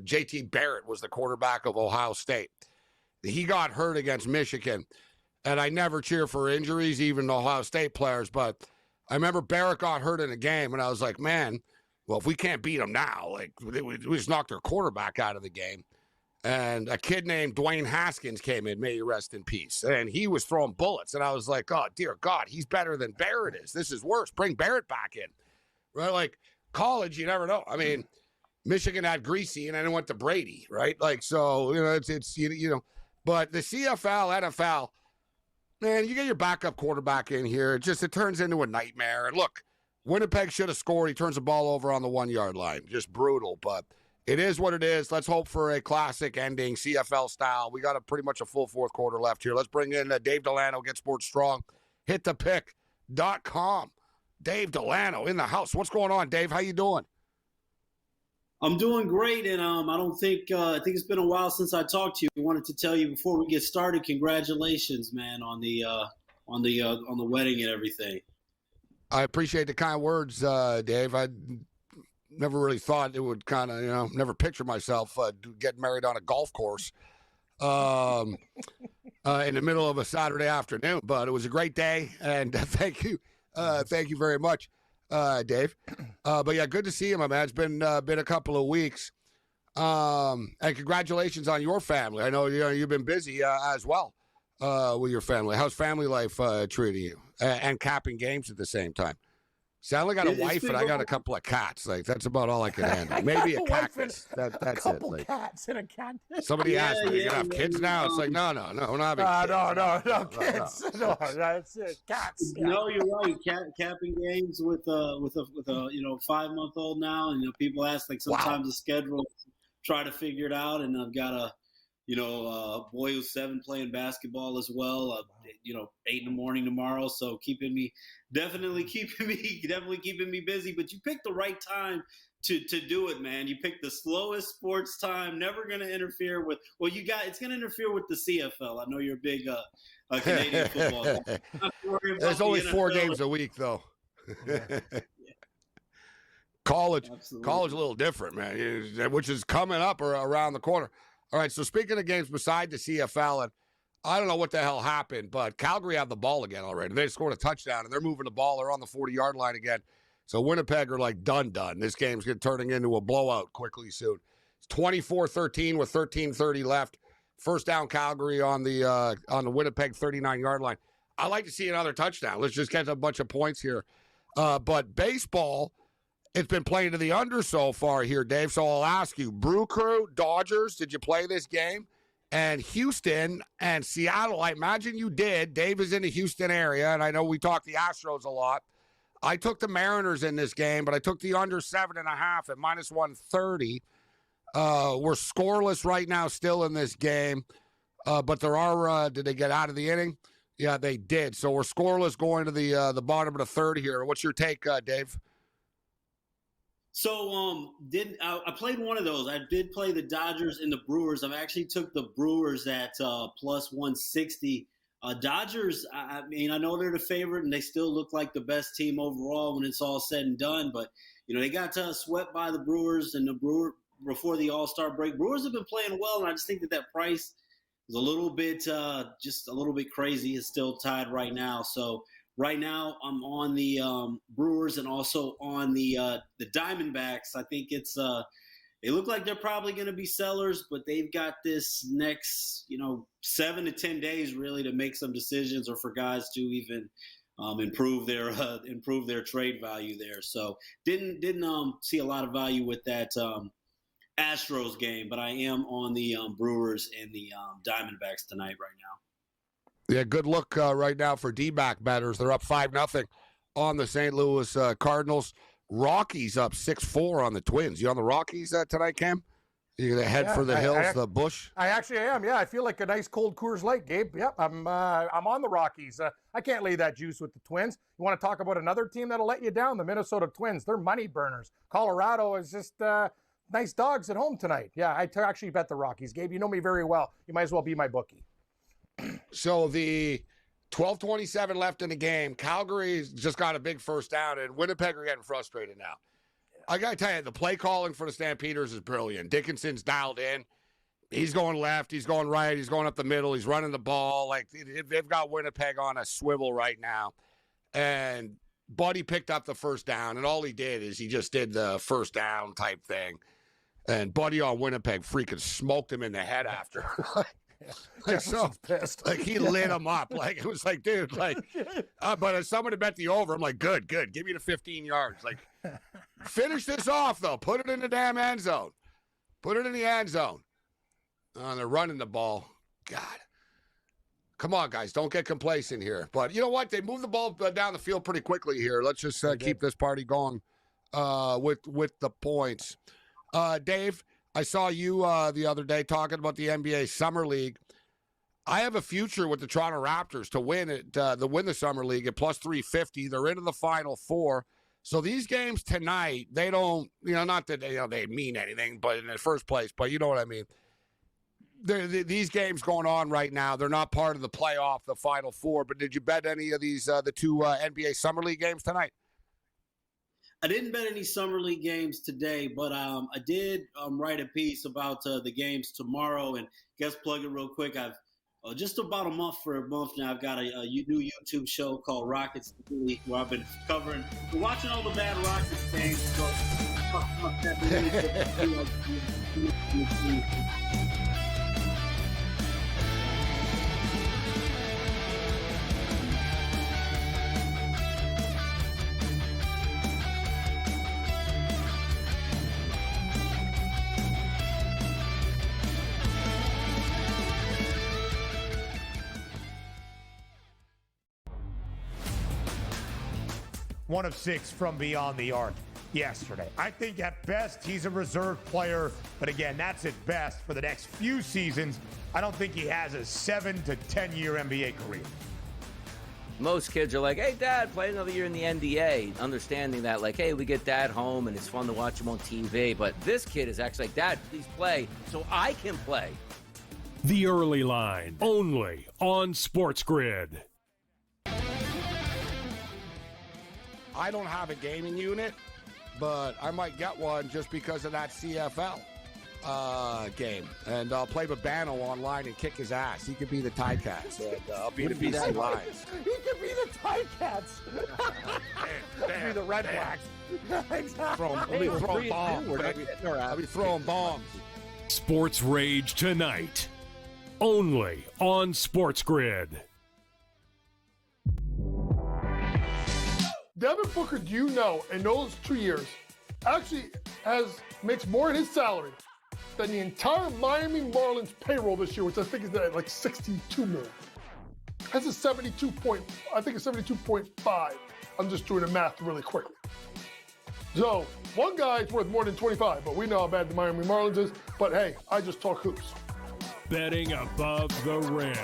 J.T. Barrett was the quarterback of Ohio State. He got hurt against Michigan, and I never cheer for injuries, even Ohio State players. But I remember Barrett got hurt in a game, and I was like, man, well, if we can't beat them now, like we just knocked their quarterback out of the game. And a kid named Dwayne Haskins came in, may he rest in peace. And he was throwing bullets. And I was like, oh, dear God, he's better than Barrett is. This is worse. Bring Barrett back in. Right? Like, college, you never know. I mean, Michigan had Greasy, and then it went to Brady, right? Like, so, it's you know. But the CFL, NFL, man, you get your backup quarterback in here. It turns into a nightmare. And look, Winnipeg should have scored. He turns the ball over on the 1 yard line. Just brutal, but it is what it is. Let's hope for a classic ending, CFL style. We got pretty much a full fourth quarter left here. Let's bring in Dave Delano, Get Sports Strong, hitthepick.com. Dave Delano in the house. What's going on, Dave? How you doing? I'm doing great, and I think it's been a while since I talked to you. I wanted to tell you before we get started, congratulations, man, on the wedding and everything. I appreciate the kind words, Dave. I never really thought it would kind of, never picture myself getting married on a golf course in the middle of a Saturday afternoon. But it was a great day, and thank you very much, Dave. But yeah, good to see you, my man. It's been a couple of weeks, and congratulations on your family. I know you've been busy as well with your family. How's family life treating you, and capping games at the same time? Sound like I got a wife and I got a couple of cats. Like that's about all I can handle. Maybe a cactus. That's a couple it. Like, cats and a cactus. somebody asked me, "You gonna have kids now?" It's like, no, we're not having kids. No, kids. No, that's it. Cats. Yeah. No, you're right. Capping games with a 5-month-old now, and people ask like sometimes the schedule, try to figure it out, and I've got a boy who's 7 playing basketball as well. 8 in the morning tomorrow, so definitely keeping me busy. But you picked the right time to do it, man. You picked the slowest sports time. Never going to interfere with. Well, it's going to interfere with the CFL. I know you're a big Canadian football guy. There's only 4 games a week, though. College a little different, man, which is coming up or around the corner. All right, so speaking of games beside the CFL, and I don't know what the hell happened, but Calgary had the ball again already. They scored a touchdown, and they're moving the ball. They're on the 40-yard line again. So Winnipeg are like done. This game's turning into a blowout quickly soon. It's 24-13 with 13:30 left. First down Calgary on the Winnipeg 39-yard line. I like to see another touchdown. Let's just get a bunch of points here. But baseball, it's been playing to the under so far here, Dave. So I'll ask you, Brew Crew, Dodgers, did you play this game? And Houston and Seattle, I imagine you did. Dave is in the Houston area, and I know we talk the Astros a lot. I took the Mariners in this game, but I took the under 7.5 at -130. We're scoreless right now still in this game, but there are, did they get out of the inning? Yeah, they did. So we're scoreless going to the bottom of the third here. What's your take, Dave? So I played one of those. I did play the Dodgers and the Brewers. I actually took the Brewers at +160. Dodgers, I mean, I know they're the favorite, and they still look like the best team overall when it's all said and done. But they got swept by the Brewers and the before the All-Star break. Brewers have been playing well, and I just think that price is a little bit crazy. It's still tied right now. So right now, I'm on the Brewers and also on the Diamondbacks. I think they look like they're probably going to be sellers, but they've got this next 7 to 10 days really to make some decisions or for guys to even improve their trade value there. So didn't see a lot of value with that Astros game, but I am on the Brewers and the Diamondbacks tonight right now. Yeah, good look right now for D-back batters. They're up 5-0 on the St. Louis Cardinals. Rockies up 6-4 on the Twins. You on the Rockies tonight, Cam? You gonna head for the hills, the bush? I actually am. Yeah, I feel like a nice cold Coors Light, Gabe. Yep, I'm on the Rockies. I can't lay that juice with the Twins. You want to talk about another team that'll let you down? The Minnesota Twins. They're money burners. Colorado is just nice dogs at home tonight. Yeah, I actually bet the Rockies. Gabe, you know me very well. You might as well be my bookie. So the 12:27 left in the game. Calgary's just got a big first down, and Winnipeg are getting frustrated now. I got to tell you, the play calling for the Stampeders is brilliant. Dickinson's dialed in. He's going left. He's going right. He's going up the middle. He's running the ball. Like, they've got Winnipeg on a swivel right now. And Buddy picked up the first down, and all he did is he just did the first down type thing. And Buddy on Winnipeg freaking smoked him in the head after. Like he lit him up. Like, it was like, dude, like, but as someone had bet the over, I'm like, good. Give me the 15 yards. Like, finish this off, though. Put it in the damn end zone. Put it in the end zone. They're running the ball. God. Come on, guys. Don't get complacent here. But you know what? They moved the ball down the field pretty quickly here. Let's just keep this party going with the points. Dave, I saw you the other day talking about the NBA Summer League. I have a future with the Toronto Raptors to win it, win the Summer League at plus 350. They're into the Final Four. So these games tonight, they don't, not that they mean anything, but in the first place, but you know what I mean. These games going on right now, they're not part of the playoff, the Final Four. But did you bet any of these, the two NBA Summer League games tonight? I didn't bet any Summer League games today, but I did write a piece about the games tomorrow. And guess plug it real quick. I've just about a month now, I've got a new YouTube show called Rockets League where I've been watching all the bad Rockets games. So, One of 6 from beyond the arc yesterday. I think at best he's a reserve player, but again, that's at best for the next few seasons. I don't think he has a 7 to 10 year NBA career. Most kids are like, hey, Dad, play another year in the NBA, understanding that, like, hey, we get Dad home and it's fun to watch him on TV. But this kid is actually like, Dad, please play so I can play. The Early Line, only on SportsGrid. I don't have a gaming unit, but I might get one just because of that CFL game. And I'll play Babano online and kick his ass. He could be the Ticats. And I'll be the BC Lions. He could be the Ticats. Could be the Red Blacks. Exactly. I'll be throwing bombs. I'll be throwing bombs. Sports Rage tonight, only on SportsGrid. Devin Booker, do you know, in those 2 years, actually makes more in his salary than the entire Miami Marlins payroll this year, which I think is at like $62 million. Has a 72.5. I'm just doing the math really quickly. So one guy's worth more than 25, but we know how bad the Miami Marlins is. But hey, I just talk hoops. Betting above the rim,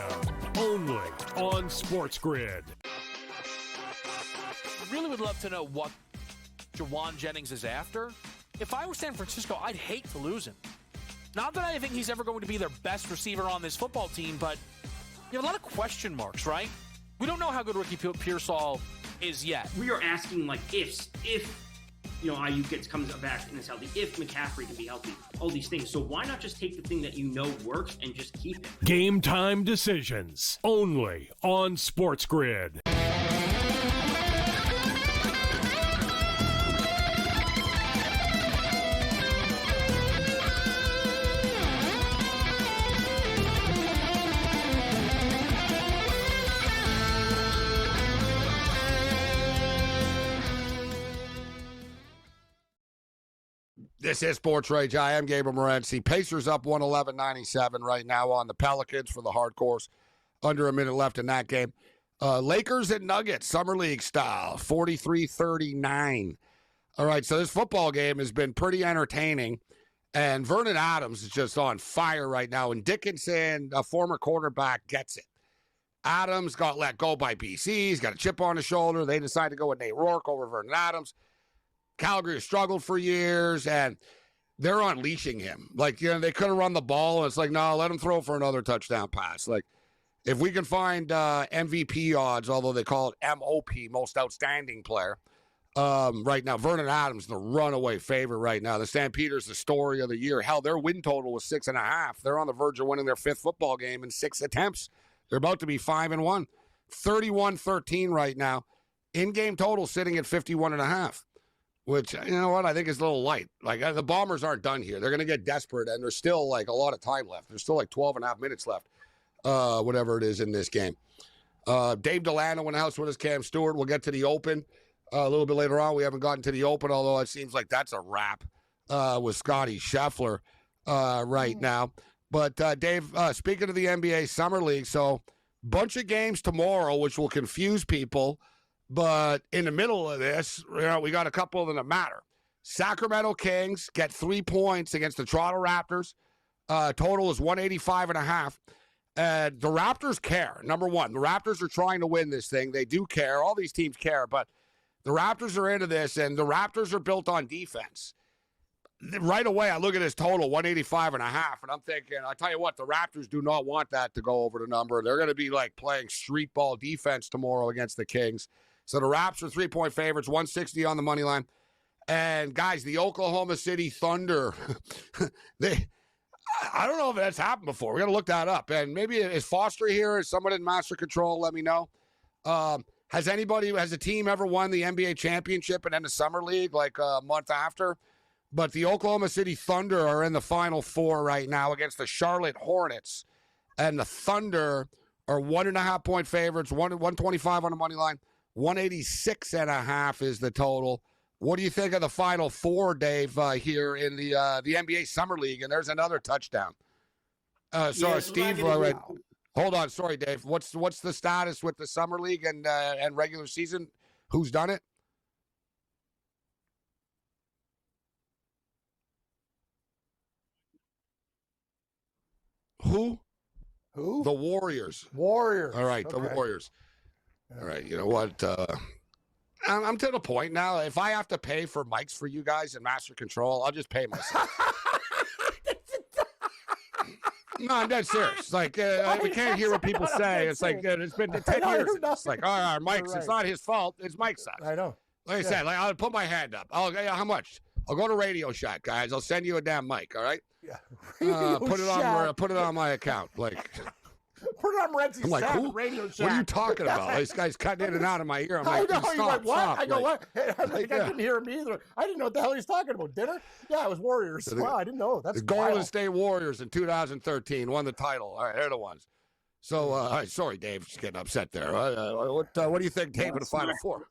only on SportsGrid. Really would love to know what Jawan Jennings is after. If I were San Francisco, I'd hate to lose him. Not that I think he's ever going to be their best receiver on this football team, but you have a lot of question marks, right? We don't know how good Ricky Pearsall is yet. We are asking like if Ayuk comes back and is healthy, if McCaffrey can be healthy, all these things. So why not just take the thing that you know works and just keep it? Game time decisions, only on SportsGrid. This is Sports Rage. I am Gabriel Morency. Pacers up 111-97 right now on the Pelicans for the hardcores. Under a minute left in that game. Lakers and Nuggets, Summer League style, 43-39. All right, so this football game has been pretty entertaining. And Vernon Adams is just on fire right now. And Dickinson, a former quarterback, gets it. Adams got let go by BC. He's got a chip on his shoulder. They decided to go with Nate Rourke over Vernon Adams. Calgary has struggled for years, and they're unleashing him. Like, they could have run the ball, and it's like, no, let him throw for another touchdown pass. Like, If we can find MVP odds, although they call it MOP, most outstanding player, right now, Vernon Adams, the runaway favorite right now. The Stampeders, the story of the year. Hell, their win total was 6.5. They're on the verge of winning their 5th football game in 6 attempts. They're about to be 5-1. 31-13 right now. In-game total sitting at 51.5, which, you know what, I think is a little light. Like, the Bombers aren't done here. They're going to get desperate, and there's still, like, a lot of time left. There's still, like, 12.5 minutes left, whatever it is in this game. Dave Delano in the house with us, Cam Stewart. We'll get to the Open a little bit later on. We haven't gotten to the Open, although it seems like that's a wrap with Scotty Scheffler right now. But, Dave, speaking of the NBA Summer League, so bunch of games tomorrow, which will confuse people. But in the middle of this, you know, we got a couple of them that matter. Sacramento Kings get 3 points against the Toronto Raptors. Total is 185.5. The Raptors care. Number one, the Raptors are trying to win this thing. They do care. All these teams care, but the Raptors are into this, and the Raptors are built on defense. Right away, I look at this total, 185.5, and I'm thinking, I tell you what, the Raptors do not want that to go over the number. They're going to be like playing street ball defense tomorrow against the Kings. So the Raps are 3-point favorites, 160 on the money line. And guys, the Oklahoma City Thunder, I don't know if that's happened before. We're going to look that up. And maybe is Foster here? Is someone in master control? Let me know. Has a team ever won the NBA championship and then the summer league like a month after? But the Oklahoma City Thunder are in the Final Four right now against the Charlotte Hornets. And the Thunder are 1.5-point favorites, 125 on the money line. 186.5 is the total. What do you think of the Final Four, Dave, here in the NBA Summer League? And there's another touchdown. Steve, hold on. Sorry, Dave. What's the status with the Summer League and regular season? Who's done it? Who? The Warriors. Warriors. All right, okay. The Warriors. All right, you know what? I'm to the point now. If I have to pay for mics for you guys in Master Control, I'll just pay myself. No, I'm dead serious. Like, we can't hear what people say. It's like, it's been 10 years. It's like, all right, Mike's, right. It's not his fault. It's Mike's sucks. I know. Like I said, like, I'll put my hand up. How much? I'll go to Radio Shack, guys. I'll send you a damn mic, all right? Yeah. Put it on my account. Like, put it on Morency's like, who? Radio Shack. What are you talking about? This guy's cutting in and out of my ear. I'm like, I know. You're like, what? Stop. I go, what? I didn't hear him either. I didn't know what the hell he's talking about. Dinner? Yeah, it was Warriors. Wow, I didn't know. That's the Golden State Warriors in 2013 won the title. All right, they're the ones. So, all right, sorry, Dave, just getting upset there. What do you think, Dave, in the Final Four?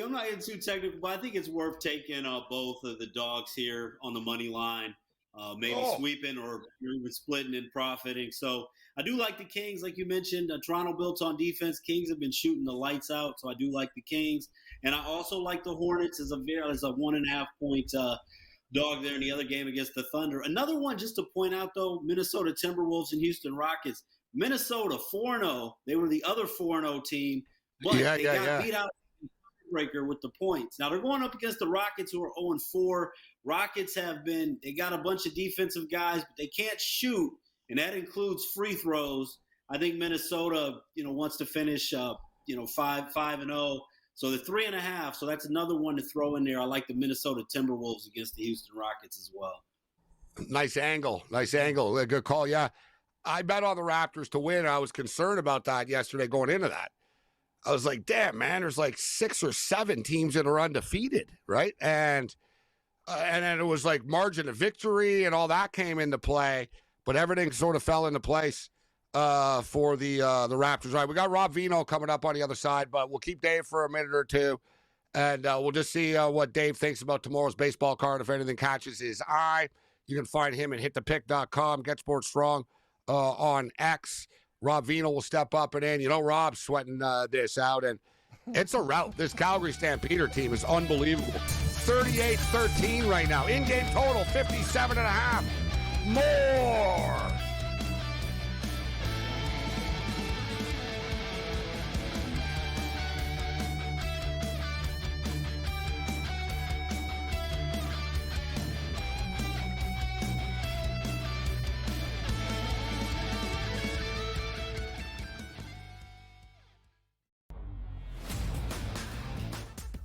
I'm not getting too technical, but I think it's worth taking both of the dogs here on the money line, maybe sweeping or even splitting and profiting. So I do like the Kings, like you mentioned. Toronto built on defense. Kings have been shooting the lights out, so I do like the Kings. And I also like the Hornets as a 1.5-point dog there in the other game against the Thunder. Another one just to point out, though, Minnesota Timberwolves and Houston Rockets. Minnesota 4-0. They were the other 4-0 team, but they got beat out breaker with the points. Now they're going up against the Rockets, who are 0-4. Rockets they got a bunch of defensive guys, but they can't shoot, and that includes free throws. I think Minnesota, wants to finish 5-0. So the 3.5. So that's another one to throw in there. I like the Minnesota Timberwolves against the Houston Rockets as well. Nice angle. Good call. Yeah, I bet on the Raptors to win. I was concerned about that yesterday going into that. I was like, damn, man, there's like 6 or 7 teams that are undefeated, right? And then it was like margin of victory and all that came into play, but everything sort of fell into place for the Raptors. Right, we got Rob Vino coming up on the other side, but we'll keep Dave for a minute or two, and we'll just see what Dave thinks about tomorrow's baseball card. If anything catches his eye, you can find him at hitthepick.com, Get Sports Strong on X. Rob Vino will step up and in. Rob's sweating this out, and it's a rout. This Calgary Stampeder team is unbelievable. 38-13 right now. In-game total, 57.5. More.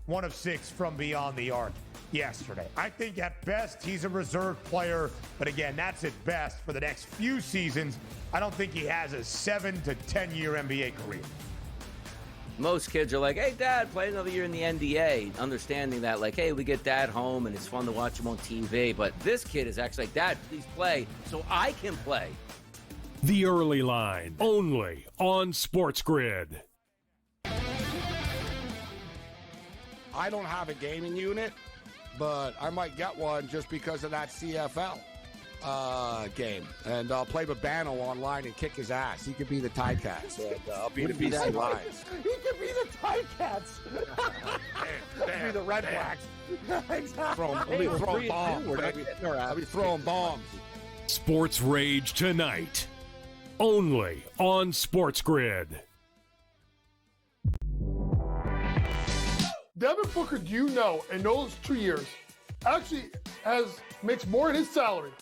1 of 6 from beyond the arc yesterday. I think at best he's a reserve player, but again, that's at best for the next few seasons. I don't think he has a 7 to 10 year NBA career. Most kids are like, hey, Dad, play another year in the NDA, understanding that, like, hey, we get Dad home and it's fun to watch him on TV. But this kid is actually like, Dad, please play so I can play. The Early Line, only on SportsGrid. I don't have a gaming unit, but I might get one just because of that CFL game. And I'll play Babano online and kick his ass. He could be the Ticats, and I'll be the BC Lions. He could be the Ticats. Could be the Red Blacks. Exactly. I'll be throwing bombs. I'll be throwing bombs. Sports Rage tonight, only on SportsGrid. Devin Booker, do you know, in those 2 years, actually makes more in his salary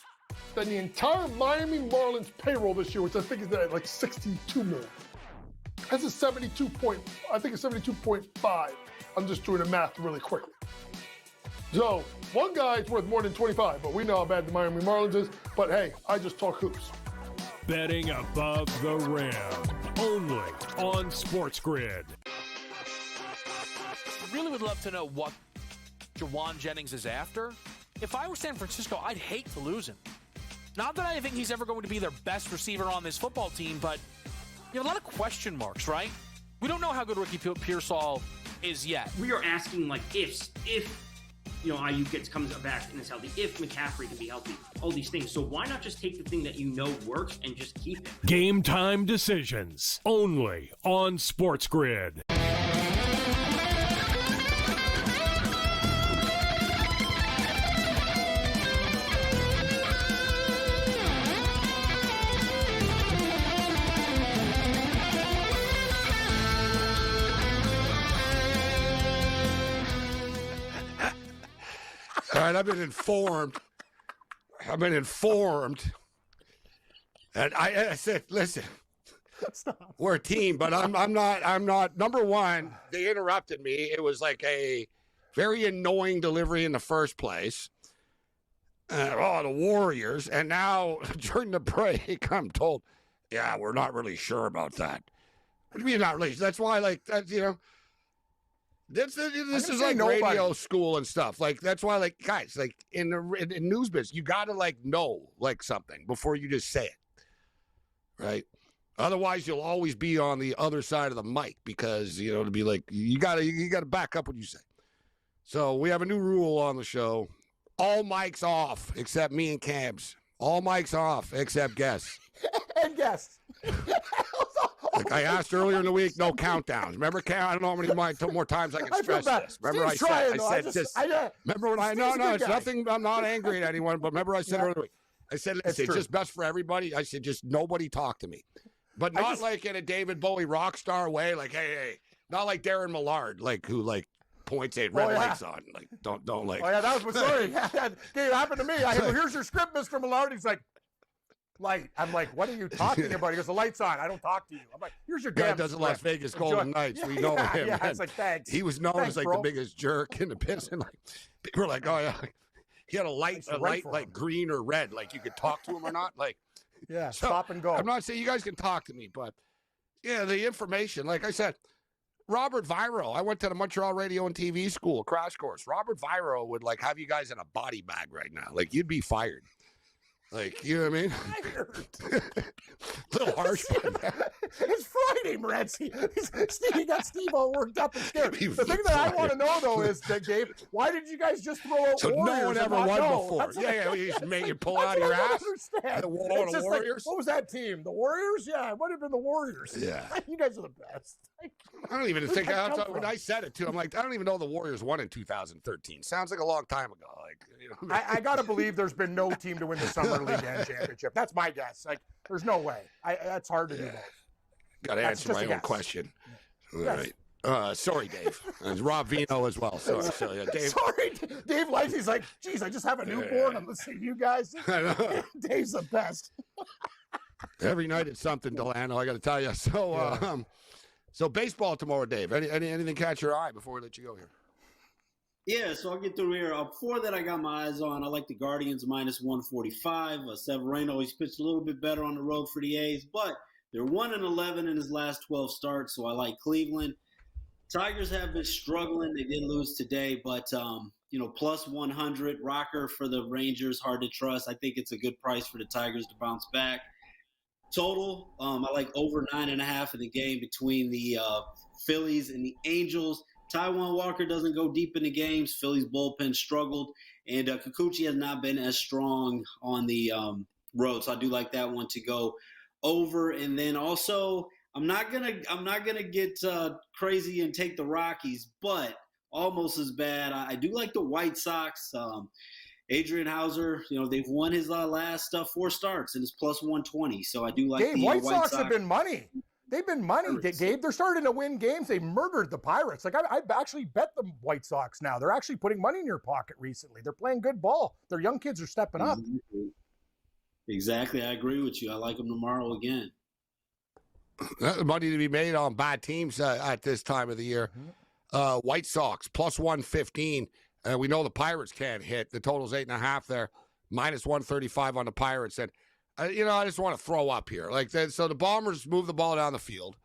than the entire Miami Marlins payroll this year, which I think is at like $62 million. That's a 72.5. I'm just doing the math really quickly. So one guy's worth more than 25, but we know how bad the Miami Marlins is. But hey, I just talk hoops. Betting above the rim, only on SportsGrid. Really would love to know what Jawan Jennings is after. If I were San Francisco, I'd hate to lose him. Not that I think he's ever going to be their best receiver on this football team, but you have a lot of question marks, right? We don't know how good Ricky Pearsall is yet. We are asking like ifs, if Ayuk comes back and is healthy, if McCaffrey can be healthy, all these things. So why not just take the thing that you know works and just keep it? Game time decisions, only on SportsGrid. All right, I've been informed. And I said, listen, we're a team, but I'm not. Number one, they interrupted me. It was like a very annoying delivery in the first place. The Warriors. And now during the break, I'm told, yeah, we're not really sure about that. What do you mean not really? That's why, like, that's, this is like radio school and stuff. Like, that's why, like, guys, like in news business, you got to like know like something before you just say it, right? Otherwise, you'll always be on the other side of the mic because to be like you got to back up what you say. So we have a new rule on the show: all mics off except me and Cams. All mics off except guests. And guests. Like I asked earlier in the week, no countdowns. Remember, Cam? I don't know how many more times I can stress this. Remember, Steve's I said, remember when it's nothing. I'm not angry at anyone, but remember I said earlier in the week, I said, listen, it's just best for everybody. I said, just nobody talk to me, but not like in a David Bowie rock star way. Like, hey, not like Darren Millard, like who points at red lights on. Like, don't like. Oh yeah, that was sorry. It happened to me. I go, here's your script, Mr. Millard. He's like. I'm like, what are you talking about? He goes, the light's on. I don't talk to you. I'm like, here's your guy damn does the Las Vegas Golden Knights. We know him. Yeah, it's like, thanks. He was known as like the biggest jerk in the business. And like, people were like, oh yeah, he had a light like green or red. Like you could talk to him or not. Like, yeah, stop and go. I'm not saying you guys can talk to me, but yeah, the information. Like I said, Robert Viro. I went to the Montreal Radio and TV School crash course. Robert Viro would like have you guys in a body bag right now. Like you'd be fired. Like, you know what I mean? A little harsh. It's Friday, Morency. You got Steve all worked up and scared. The thing that I want to know, though, is that, Gabe, why did you guys just throw out Warriors? No one ever won before. You just made you pull out of your ass. The Warriors. Like, what was that team? The Warriors? Yeah, it might have been the Warriors. Yeah. You guys are the best. I don't even think when I said it too. I'm like, I don't even know the Warriors won in 2013. Sounds like a long time ago. Like, I gotta believe there's been no team to win the Summer League and championship. That's my guess. Like, there's no way. That's hard to do both. Got to answer my own question. All right. Sorry, Dave. It's Rob Vino as well. Sorry, Dave. Sorry, Dave Lightsey's like, geez, I just have a newborn. I'm listening to you guys. Dave's the best. Every night it's something, Delano. I got to tell you. So, so baseball tomorrow, Dave. Anything catch your eye before we let you go here? Yeah, so I'll get through here. Before that, I got my eyes on. I like the Guardians minus 145. Severino, he's pitched a little bit better on the road for the A's, but they're 1-11 in his last 12 starts, so I like Cleveland. Tigers have been struggling. They did lose today, but plus 100 rocker for the Rangers, hard to trust. I think it's a good price for the Tigers to bounce back. Total, I like over 9.5 in the game between the Phillies and the Angels. Taijuan Walker doesn't go deep in the games. Phillies bullpen struggled, and Kikuchi has not been as strong on the road. So I do like that one to go over. And then also, I'm not gonna get crazy and take the Rockies, but almost as bad. I do like the White Sox. Adrian Hauser, they've won his last 4 starts and it's plus 120. So I do like Gabe, the White White Sox have been money. They've been money, Gabe. They're starting to win games. They murdered the Pirates. Like, I've actually bet the White Sox now. They're actually putting money in your pocket recently. They're playing good ball. Their young kids are stepping up. Exactly. I agree with you. I like them tomorrow again. Money to be made on bad teams at this time of the year. White Sox, plus 115. We know the Pirates can't hit. The total's 8.5 there. Minus 135 on the Pirates. And I just want to throw up here. So the Bombers move the ball down the field.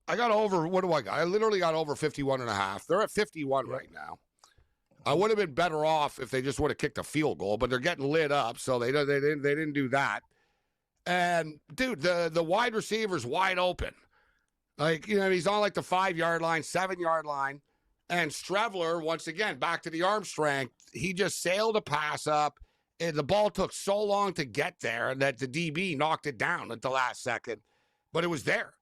I got over, what do I got? I literally got over 51.5. They're at 51 right now. I would have been better off if they just would have kicked a field goal, but they're getting lit up, so they didn't do that. And, dude, the wide receiver's wide open. He's on the 5-yard line, 7-yard line. And Strevler, once again, back to the arm strength, he just sailed a pass up. And the ball took so long to get there that the DB knocked it down at the last second. But it was there.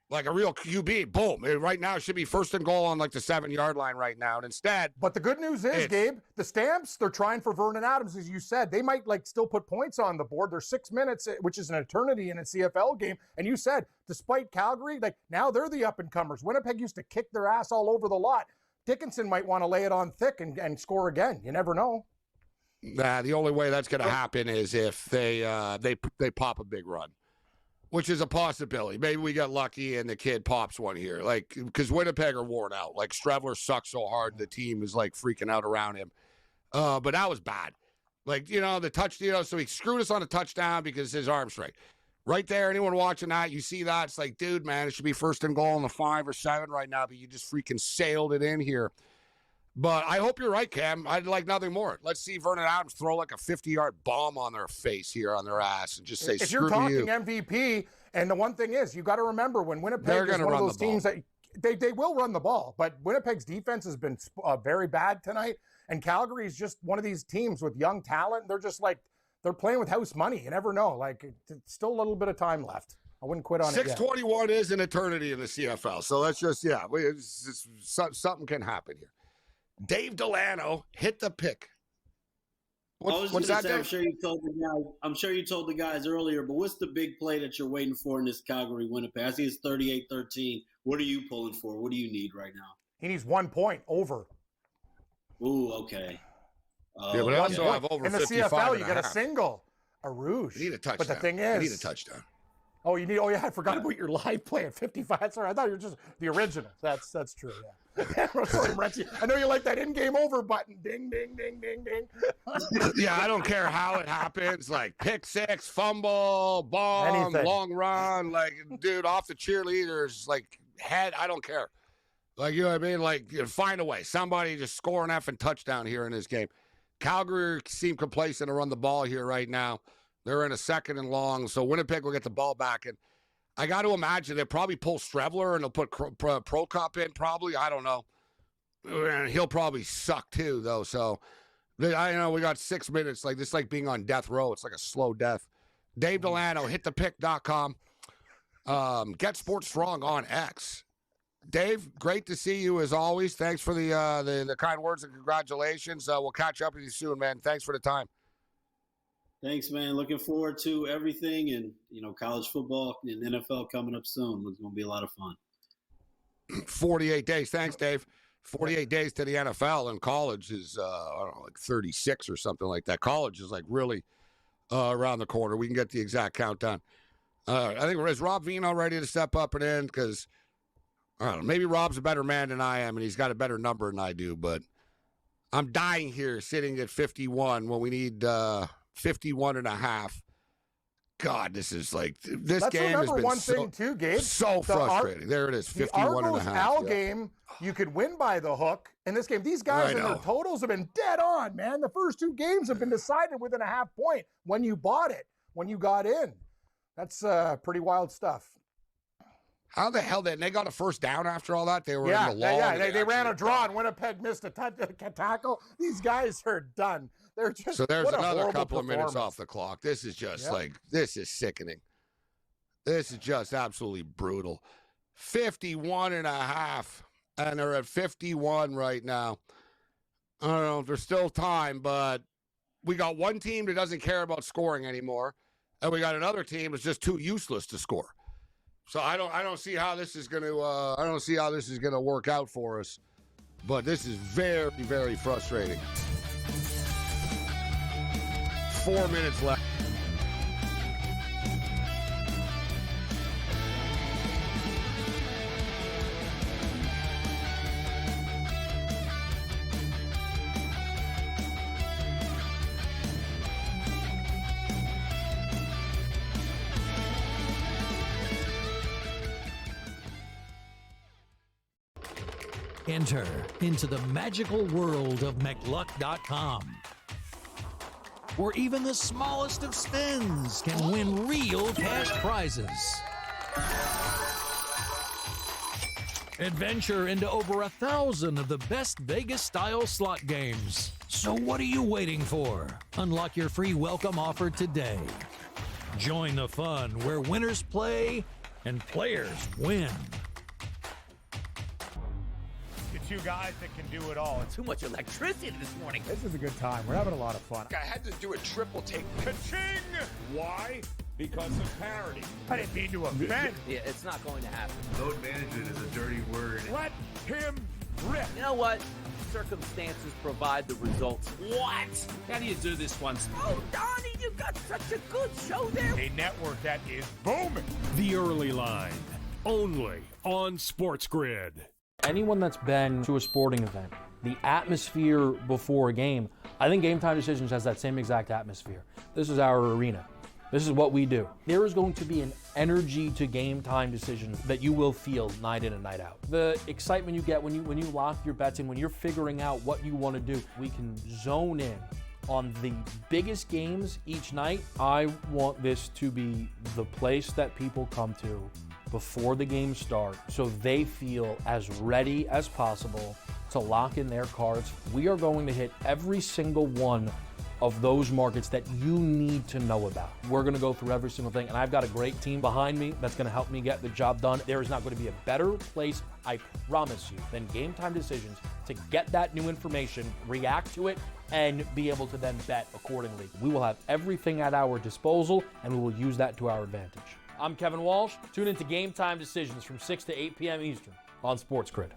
Like a real QB. Boom. Right now, it should be first and goal on the 7-yard line right now. And instead. But the good news is, Gabe, the Stamps, they're trying for Vernon Adams, as you said. They might still put points on the board. There's 6 minutes, which is an eternity in a CFL game. And you said, despite Calgary, now they're the up-and-comers. Winnipeg used to kick their ass all over the lot. Dickinson might want to lay it on thick and score again. You never know. Nah, the only way that's going to happen is if they pop a big run, which is a possibility. Maybe we got lucky and the kid pops one here. Because Winnipeg are worn out. Strevler sucks so hard, the team is freaking out around him. But that was bad. The touchdown. So he screwed us on a touchdown because his arm strength. Right there, anyone watching that, you see that, it's dude, man, it should be first and goal on the 5 or 7 right now, but you just freaking sailed it in here. But I hope you're right, Cam. I'd like nothing more. Let's see Vernon Adams throw a 50-yard bomb on their face here, on their ass, and just say, if screw you're talking you. MVP, and the one thing is, you got to remember when Winnipeg is one of those teams that they will run the ball, but Winnipeg's defense has been very bad tonight, and Calgary is just one of these teams with young talent. They're just they're playing with house money. You never know. It's still a little bit of time left. I wouldn't quit on it yet. 621 is an eternity in the CFL. So that's just, something can happen here. Dave Delano hit the pick. What's that, Dave? I'm sure you told the guys earlier, but what's the big play that you're waiting for in this Calgary Winnipeg? I see it's 38-13. What are you pulling for? What do you need right now? He needs 1 point over. Ooh, okay. Yeah, but I also have over 55 in the CFL, you get a single, a rouge. You need a touchdown. But the thing is, you need a touchdown. Oh, you need. Oh, yeah, I forgot about your live play at 55. Sorry, I thought you were just the original. That's true. Yeah. I know you like that in-game over button. Ding, ding, ding, ding, ding. Yeah, I don't care how it happens. Pick six, fumble, bomb, anything. Long run. Dude, off the cheerleaders, head. I don't care. You know what I mean? Find a way. Somebody just score an effing touchdown here in this game. Calgary seem complacent to run the ball here right now. They're in a 2nd and long, so Winnipeg will get the ball back. And I got to imagine they'll probably pull Strevler and they'll put Prokop in probably. I don't know. And he'll probably suck too, though. So, I know we got 6 minutes. This being on death row. It's like a slow death. Dave Delano, hitthepick.com. Get Sports Strong on X. Dave, great to see you as always. Thanks for the kind words and congratulations. We'll catch up with you soon, man. Thanks for the time. Thanks, man. Looking forward to everything and, college football and NFL coming up soon. It's going to be a lot of fun. 48 days. Thanks, Dave. 48 days to the NFL, and college is, 36 or something like that. College is really around the corner. We can get the exact countdown. I think, is Rob Vino ready to step up and in? Because, I don't know, maybe Rob's a better man than I am, and he's got a better number than I do, but I'm dying here sitting at 51 when we need 51.5. God, this is like this Let's game has remember been one thing too, Gabe. so frustrating. There it is, 51 and a half. The Argos-Al game, you could win by the hook. In this game, these guys and their totals have been dead on, man. The first two games have been decided within a half point when you bought it, when you got in. That's pretty wild stuff. How the hell they got a first down after all that? They were in the long. They ran a draw and Winnipeg missed a tackle. These guys are done. They're just so there's another couple of minutes off the clock. This is just this is sickening. This is just absolutely brutal. 51 and a half, and they're at 51 right now. I don't know if there's still time, but we got one team that doesn't care about scoring anymore, and we got another team that's just too useless to score. So I don't see how this is going to work out for us. But this is very, very frustrating. 4 minutes left. Enter into the magical world of McLuck.com, where even the smallest of spins can win real cash prizes. Adventure into over 1,000 of the best Vegas-style slot games. So what are you waiting for? Unlock your free welcome offer today. Join the fun where winners play and players win. Two guys that can do it all. It's too much electricity this morning. This is a good time. We're having a lot of fun. I had to do a triple take. Ka-ching! Why? Because of parity. I didn't mean to offend. Yeah, it's not going to happen. Load management is a dirty word. Let him rip. You know what? Circumstances provide the results. What? How do you do this once? Oh, Donnie, you got such a good show there. A network that is booming. The Early Line, only on SportsGrid. Anyone that's been to a sporting event, the atmosphere before a game, I think Game Time Decisions has that same exact atmosphere. This is our arena. This is what we do. There is going to be an energy to Game Time Decisions that you will feel night in and night out. The excitement you get when you lock your bets in, when you're figuring out what you want to do, we can zone in on the biggest games each night. I want this to be the place that people come to before the games start so they feel as ready as possible to lock in their cards. We are going to hit every single one of those markets that you need to know about. We're gonna go through every single thing, and I've got a great team behind me that's gonna help me get the job done. There is not gonna be a better place, I promise you, than Game Time Decisions to get that new information, react to it, and be able to then bet accordingly. We will have everything at our disposal, and we will use that to our advantage. I'm Kevin Walsh. Tune into Game Time Decisions from 6 to 8 p.m. Eastern on SportsGrid.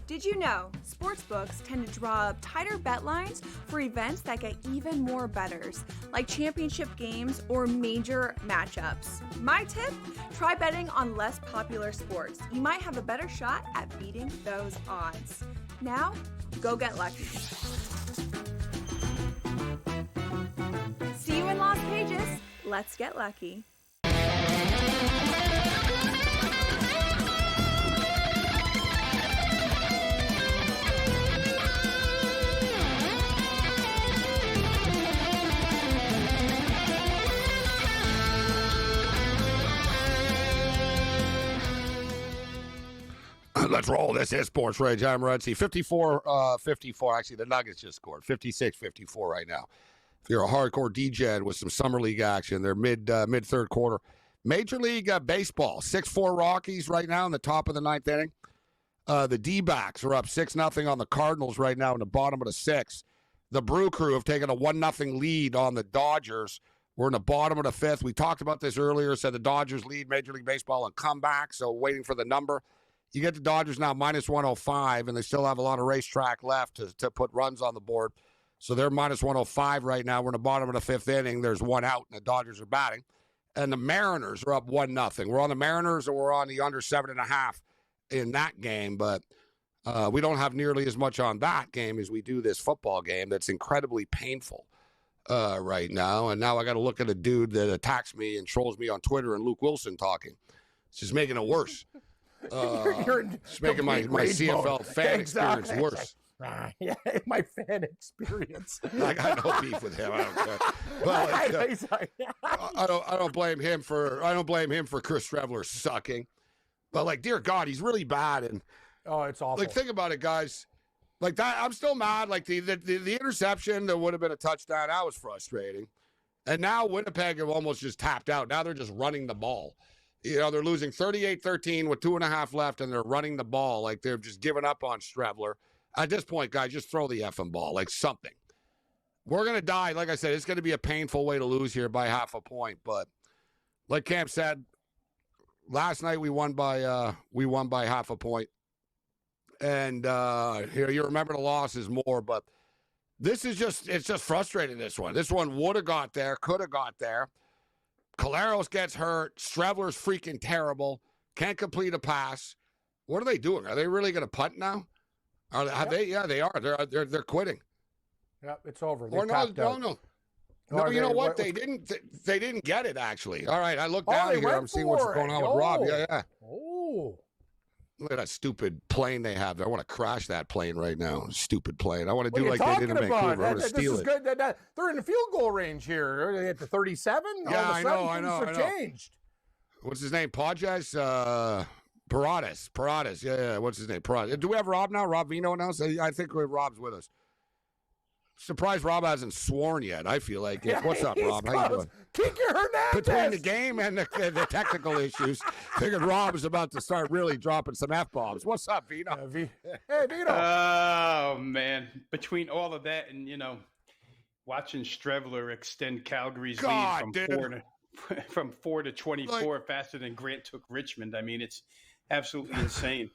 Did you know sportsbooks tend to draw up tighter bet lines for events that get even more bettors, like championship games or major matchups? My tip, try betting on less popular sports. You might have a better shot at beating those odds. Now, go get lucky. See you in Las Vegas. Let's get lucky. Let's roll. This is SportsRage. I'm Morency. 54-54. Actually, the Nuggets just scored. 56-54 right now. If you're a hardcore DJ with some summer league action, they're mid-third quarter. Major League Baseball, 6-4 Rockies right now in the top of the ninth inning. The D-backs are up 6-0 on the Cardinals right now in the bottom of the sixth. The Brew Crew have taken a 1-0 lead on the Dodgers. We're in the bottom of the fifth. We talked about this earlier, said the Dodgers lead Major League Baseball in comeback, so waiting for the number. You get the Dodgers now minus 105, and they still have a lot of racetrack left to put runs on the board. So they're minus 105 right now. We're in the bottom of the fifth inning. There's one out, and the Dodgers are batting. and the Mariners are up 1-0. We're on the Mariners, and we're on the under 7.5 in that game, but we don't have nearly as much on that game as we do this football game that's incredibly painful right now. And now I got to look at a dude that attacks me and trolls me on Twitter and Luke Wilson talking. It's just making it worse. It's making my CFL fan experience worse. Yeah, my fan experience. I got no beef with him. I don't care. Well, I don't blame him for Chris Streveler sucking. But like, dear God, he's really bad. And it's awful. Like, think about it, guys. Like that, I'm still mad. Like the interception that would have been a touchdown, that was frustrating. And now Winnipeg have almost just tapped out. Now they're just running the ball. They're losing 38-13 with 2.5 left, and they're running the ball. Like, they're just giving up on Streveler. At this point, guys, just throw the effing ball, like something. We're going to die. Like I said, it's going to be a painful way to lose here by half a point. But like Cam said, last night we won by half a point. And here, you remember the losses more, but it's just frustrating, this one. This one would have got there, could have got there. Caleros gets hurt. Streveler's freaking terrible. Can't complete a pass. What are they doing? Are they really going to punt now? They? Yeah, they are. They're quitting. Yep, it's over. Or no. No, you know what? They didn't get it, actually. All right, I look down here. I'm seeing what's going on with Rob. Yeah. Oh. Look at that stupid plane they have there. I want to crash that plane right now. Stupid plane. I want to do What like are they you did in talking Vancouver. I about? want to steal This it. is good. They're in the field goal range here. Are they at the 37? Yeah, All of a sudden, I know. Changed. What's his name? Podges? Paradas. Yeah. What's his name? Paradas. Do we have Rob now? Rob Vino now? I think Rob's with us. Surprised Rob hasn't sworn yet. I feel like. Yeah, what's up, Rob? How you doing? Kiki Hernandez. Between the game and the technical issues, figured Rob is about to start really dropping some F-bombs. What's up, Vino? Hey, Vino. Oh, man. Between all of that and, watching Streveler extend Calgary's lead from 4 to 24 faster than Grant took Richmond. I mean, it's absolutely insane.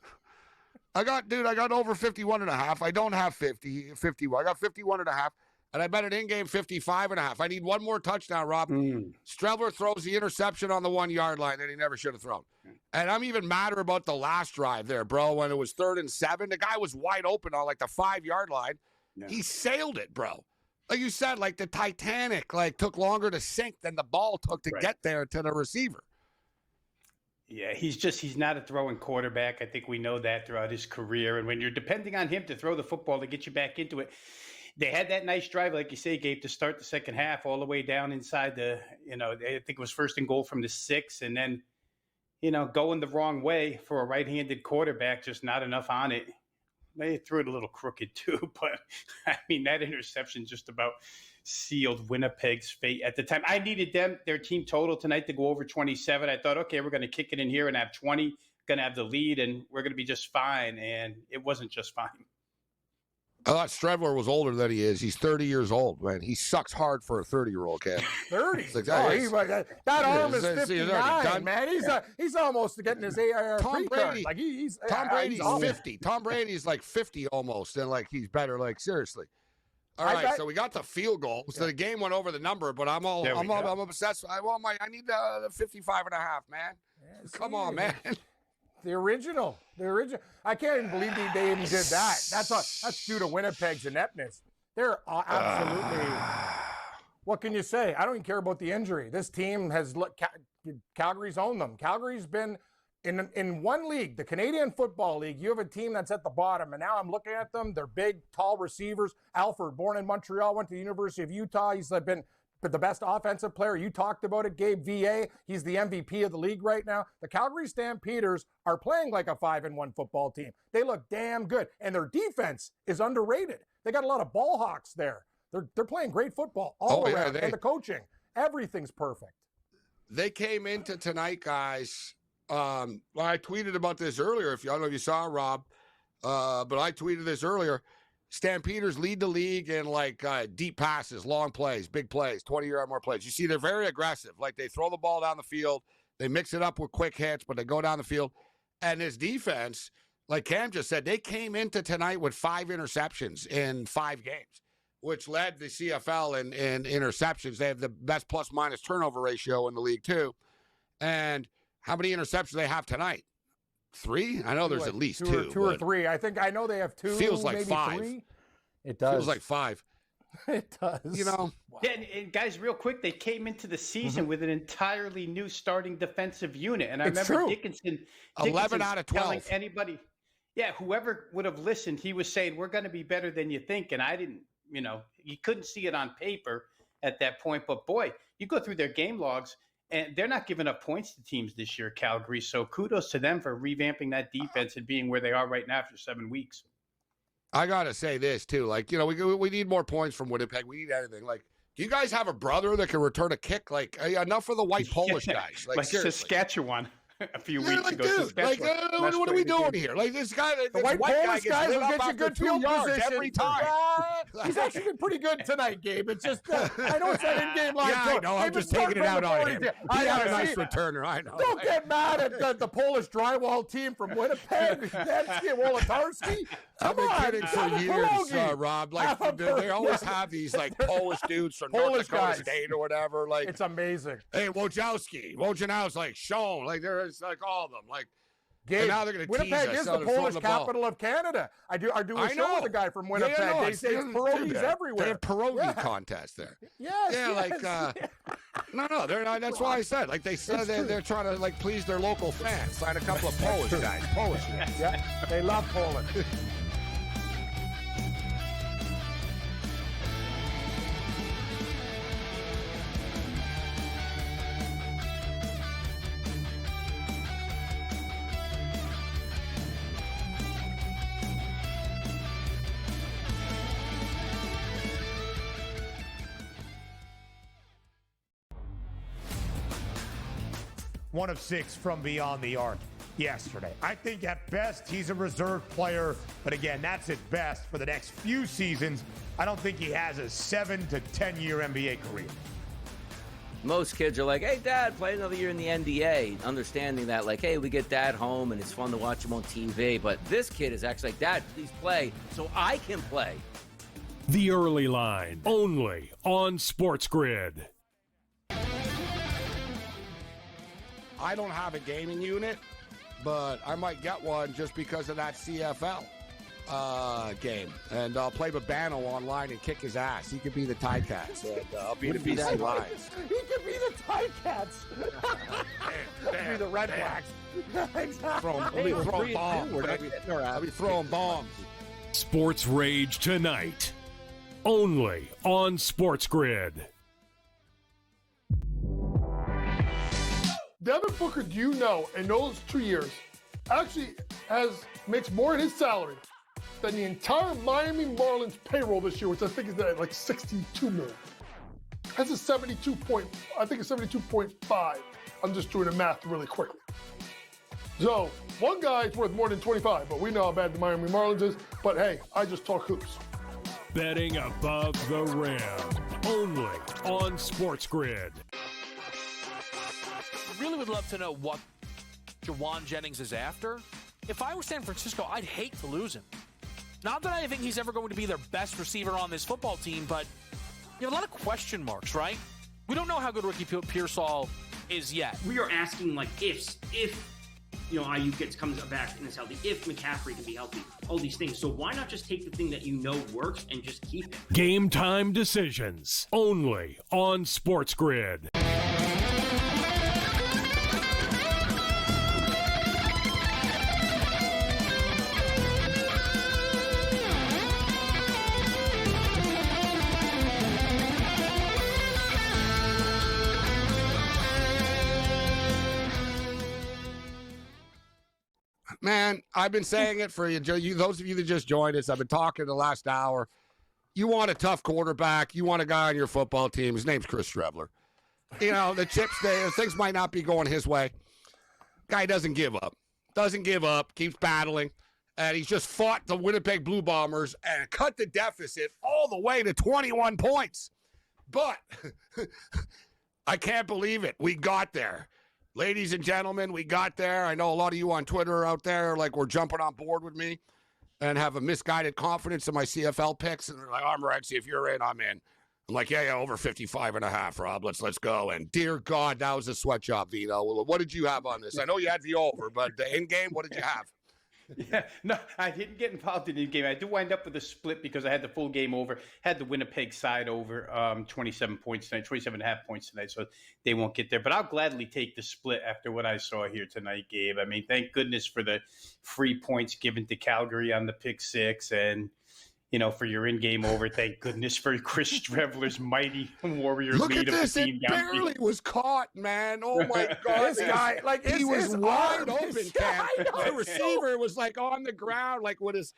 I got over 51.5. I don't have 51. I got 51.5. And I bet an in-game 55.5. I need one more touchdown, Rob. Streveler throws the interception on the 1 yard line that he never should have thrown. And I'm even madder about the last drive there, bro, when it was 3rd and 7. The guy was wide open on like the 5 yard line. Yeah. He sailed it, bro. Like you said, like the Titanic, took longer to sink than the ball took to get there to the receiver. Yeah, he's not a throwing quarterback. I think we know that throughout his career. And when you're depending on him to throw the football to get you back into it, they had that nice drive, like you say, Gabe, to start the second half all the way down inside I think it was 1st and goal from the 6. And then, going the wrong way for a right-handed quarterback, just not enough on it. They threw it a little crooked too, but I mean, that interception just about sealed Winnipeg's fate at the time. I needed their team total tonight to go over 27. I thought, okay, we're going to kick it in here and have 20, going to have the lead, and we're going to be just fine. And it wasn't just fine. I thought Streveler was older than he is. He's 30 years old, man. He sucks hard for a 30-year-old kid. 30? Like, that arm is 59, man. He's almost getting his ARP Tom Brady. card. Tom Brady's 50. Tom Brady's like 50 almost, and he's better. Seriously. All right, so we got the field goal. So the game went over the number, but I'm obsessed. I need the 55.5, man. Yeah, come on, man. The original. I can't even believe they even did that. That's due to Winnipeg's ineptness. They're absolutely. What can you say? I don't even care about the injury. This team has Calgary's owned them. Calgary's been in one league, the Canadian Football League. You have a team that's at the bottom, and now I'm looking at them. They're big, tall receivers. Alford, born in Montreal, went to the University of Utah. He's been the best offensive player. You talked about it, Gabe. VA, he's the MVP of the league right now. The Calgary Stampeders are playing like a 5-1 football team. They look damn good, and their defense is underrated. They got a lot of ball hawks there. They're playing great football all around, and the coaching, everything's perfect. They came into tonight, guys. I tweeted about this earlier. I don't know if you saw, Rob, but I tweeted this earlier. Stampeders lead the league in deep passes, long plays, big plays, 20-yard more plays. You see, they're very aggressive. They throw the ball down the field. They mix it up with quick hits, but they go down the field. And this defense, like Cam just said, they came into tonight with 5 interceptions in 5 games. which led the CFL in interceptions. They have the best plus-minus turnover ratio in the league, too. And how many interceptions do they have tonight? 3? I know there's at least 2. Two or 3. I know they have 2. Feels like maybe 5. 3. It does. Feels like 5. It does. You know? Yeah, and guys, real quick, they came into the season with an entirely new starting defensive unit. And I remember Dickinson 11 out of 12. telling anybody, whoever would have listened, he was saying, we're going to be better than you think. And I didn't, you couldn't see it on paper at that point. But boy, you go through their game logs, and they're not giving up points to teams this year, Calgary. So kudos to them for revamping that defense and being where they are right now after 7 weeks. I got to say this, too. Like, we need more points from Winnipeg. We need anything. Like, do you guys have a brother that can return a kick? Like, enough for the white Polish guys. Like Saskatchewan a few weeks ago. Dude, like, what are we doing here? Like, this guy, the white Polish guys will get you after good 2 field yards position every time. He's actually been pretty good tonight, Gabe. It's just, I know it's that in-game line. Yeah, I know. I'm just taking it out on him. He's a nice returner. I know. Don't get mad at the Polish drywall team from Winnipeg. Wolotarski. I've been kidding for years, Rob. Like, they always have these, like, Polish dudes from North Dakota State or whatever. Like, it's amazing. Hey, Wojnowski's like shown. Like, there's like all of them. Like, Gabe, and now they're going to tease us. Winnipeg is the Polish capital of Canada. I do a show with a guy from Winnipeg. They say pierogies everywhere. They have pierogi contests there. Yes, no, they're not. That's why I said. Like, they said they're trying to like please their local fans. Sign a couple of Polish guys. Polish guys. Yeah, they love Poland. One of 6 from beyond the arc yesterday. I think at best he's a reserve player, but again, that's at best for the next few seasons. I don't think he has a 7 to 10 year NBA career. Most kids are like, hey, Dad, play another year in the NBA, understanding that, like, hey, we get Dad home and it's fun to watch him on TV. But this kid is actually like, Dad, please play so I can play. The Early Line, only on SportsGrid. I don't have a gaming unit, but I might get one just because of that CFL game. And I'll play Babano online and kick his ass. He could be the Ticats, and I'll be the BC Lions. He could be the Ticats. Could be the Red Blacks. I'll be throwing bombs. I'll be throwing bombs. Sports Rage tonight, only on SportsGrid. Devin Booker, do you know, in those 2 years, actually makes more in his salary than the entire Miami Marlins payroll this year, which I think is at like $62 million. That's a 72.5. I'm just doing the math really quickly. So one guy's worth more than 25, but we know how bad the Miami Marlins is. But hey, I just talk hoops. Betting above the rim, only on SportsGrid. Really would love to know what Jawan Jennings is after. If I were San Francisco, I'd hate to lose him. Not that I think he's ever going to be their best receiver on this football team, but you have a lot of question marks, right? We don't know how good Ricky Pearsall is yet. We are asking like ifs, if Ayuk comes back and is healthy, if McCaffrey can be healthy, all these things. So why not just take the thing that you know works and just keep it? Game time decisions, only on SportsGrid. Man, I've been saying it for you, those of you that just joined us. I've been talking the last hour. You want a tough quarterback. You want a guy on your football team. His name's Chris Strebler. You know, the chips there, things might not be going his way. Guy doesn't give up. Keeps battling. And he's just fought the Winnipeg Blue Bombers and cut the deficit all the way to 21 points. But I can't believe it. We got there. Ladies and gentlemen, we got there. I know a lot of you on Twitter out there, like, we're jumping on board with me. and have a misguided confidence in my CFL picks. And they're like, oh, Morency, if you're in, I'm in. I'm like, yeah, over 55.5, Rob. Let's go. And dear God, that was a sweat job, Vito. What did you have on this? I know you had the over, but the in-game, what did you have? Yeah, no, I didn't get involved in the game. I did wind up with a split because I had the full game over, had the Winnipeg side over 27 points tonight, 27.5 points tonight, so they won't get there. But I'll gladly take the split after what I saw here tonight, Gabe. I mean, thank goodness for the free points given to Calgary on the pick six, and for your in-game over, thank goodness for Chris Streveler's mighty warrior Look lead at this, of the team. it barely was caught, man. Oh my God. This guy, he was wide open, Cam. I know, The receiver was like on the ground, like it was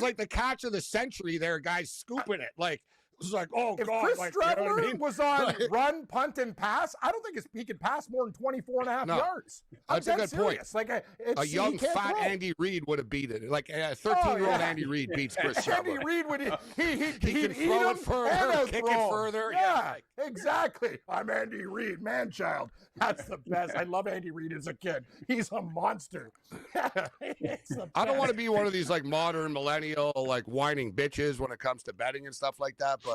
like the catch of the century there, guys scooping it. Like, it was like, oh if God. Chris like, Streveler you know what I mean? was on run, punt, and pass, I don't think he could pass more than 24.5 yards. That's a good serious. point. Like a young, fat Andy Reid would have beat it. Like a 13-year-old Andy Reid beats Chris Streveler. Andy Reid would he can throw it further, kick it further. Yeah, exactly. I'm Andy Reid, man-child. That's the best. I love Andy Reid as a kid. He's a monster. I don't want to be one of these like modern millennial like whining bitches when it comes to betting and stuff like that, but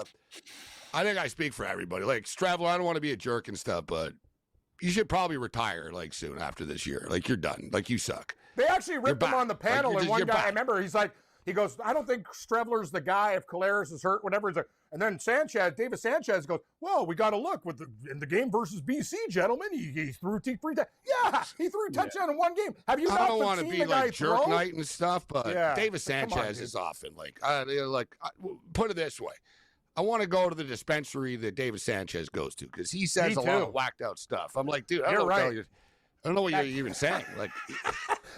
I think I speak for everybody. Like Streveler, I don't want to be a jerk and stuff, but you should probably retire like soon after this year. Like you're done. Like you suck. They actually ripped him on the panel, like, and one guy, back. I remember, he goes, I don't think Streveler's the guy if Collaros is hurt, whatever. And then David Sanchez goes, well, we got to look in the game versus BC, gentlemen. He threw three yeah, he threw a touchdown in one game. Have you I don't want to be like jerk throw? night and stuff, but Yeah. David Sanchez is often like put it this way. I want to go to the dispensary that David Sanchez goes to because he says a lot of whacked out stuff. I'm like, dude, I don't know what you're even saying. Like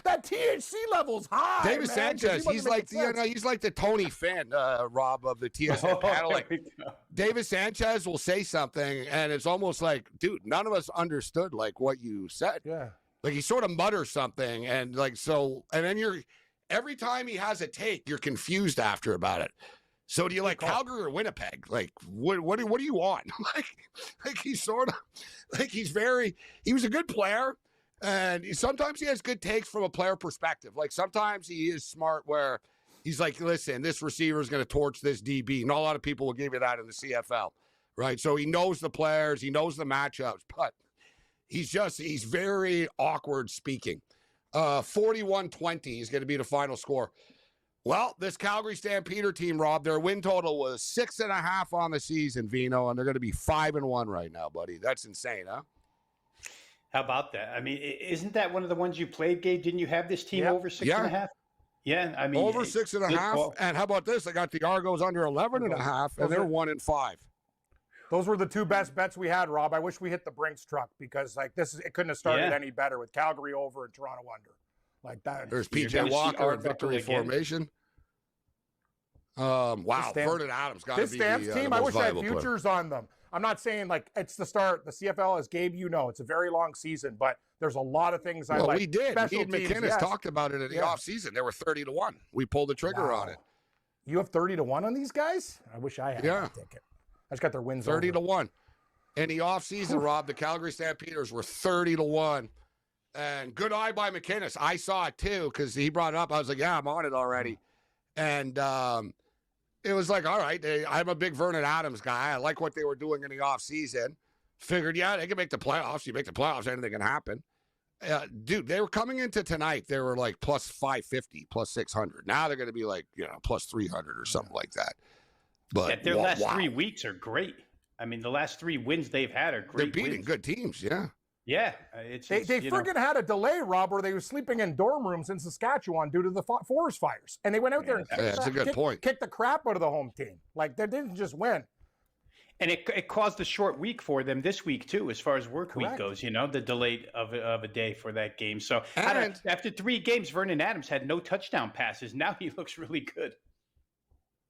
that THC level's high. David Sanchez, he's like the Tony Finn, Rob, of the TSN panel. Like David Sanchez will say something, and it's almost like, dude, none of us understood like what you said. Yeah, like he sort of mutters something, and like so, and then every time he has a take, you're confused after about it. So do you like Calgary or Winnipeg? Like what do you want? like he's sort of like he was a good player. And sometimes he has good takes from a player perspective. Like sometimes he is smart where he's like, listen, this receiver is going to torch this DB. Not a lot of people will give you that in the CFL, right? So he knows the players, he knows the matchups, but he's very awkward speaking. 41-20 is going to be the final score. Well, this Calgary Stampeder team, Rob, their win total was 6.5 on the season, Vino, and they're going to be 5-1 right now, buddy. That's insane, huh? How about that? I mean, isn't that one of the ones you played, Gabe? Didn't you have this team over 6.5? Yeah, I mean, over 6.5. And how about this? I got the Argos under 11.5, and they're 1-5. Those were the two best bets we had, Rob. I wish we hit the Brinks truck because it couldn't have started any better with Calgary over and Toronto under. Like that. There's PJ Walker in victory formation. Wow, Vernon Adams got to be this Stamps team. I wish I had futures on them. I'm not saying like it's the start. The CFL, as Gabe, it's a very long season, but there's a lot of things I like. Well, we did. Me and McInnes talked about it in the offseason. They were 30-1. We pulled the trigger on it. You have 30-1 on these guys? I wish I had that ticket. I just got their wins 30-1. In the offseason, Rob, the Calgary Stampeders were 30-1. And good eye by McInnes. I saw it too because he brought it up. I was like, yeah, I'm on it already. And it was like, all right, I'm a big Vernon Adams guy. I like what they were doing in the offseason. Figured, they can make the playoffs. You make the playoffs, anything can happen. Dude, they were coming into tonight. They were like plus 550, plus 600. Now they're going to be like, plus 300 or something like that. But their last 3 weeks are great. I mean, the last 3 wins they've had are great. They're beating good teams, yeah. Yeah, they friggin' had a delay, Rob, where they were sleeping in dorm rooms in Saskatchewan due to the forest fires, and they went out there and that's a good point. Kicked the crap out of the home team. Like they didn't just win. And it caused a short week for them this week too, as far as work week goes. The delay of a day for that game. So after 3 games, Vernon Adams had no touchdown passes. Now he looks really good.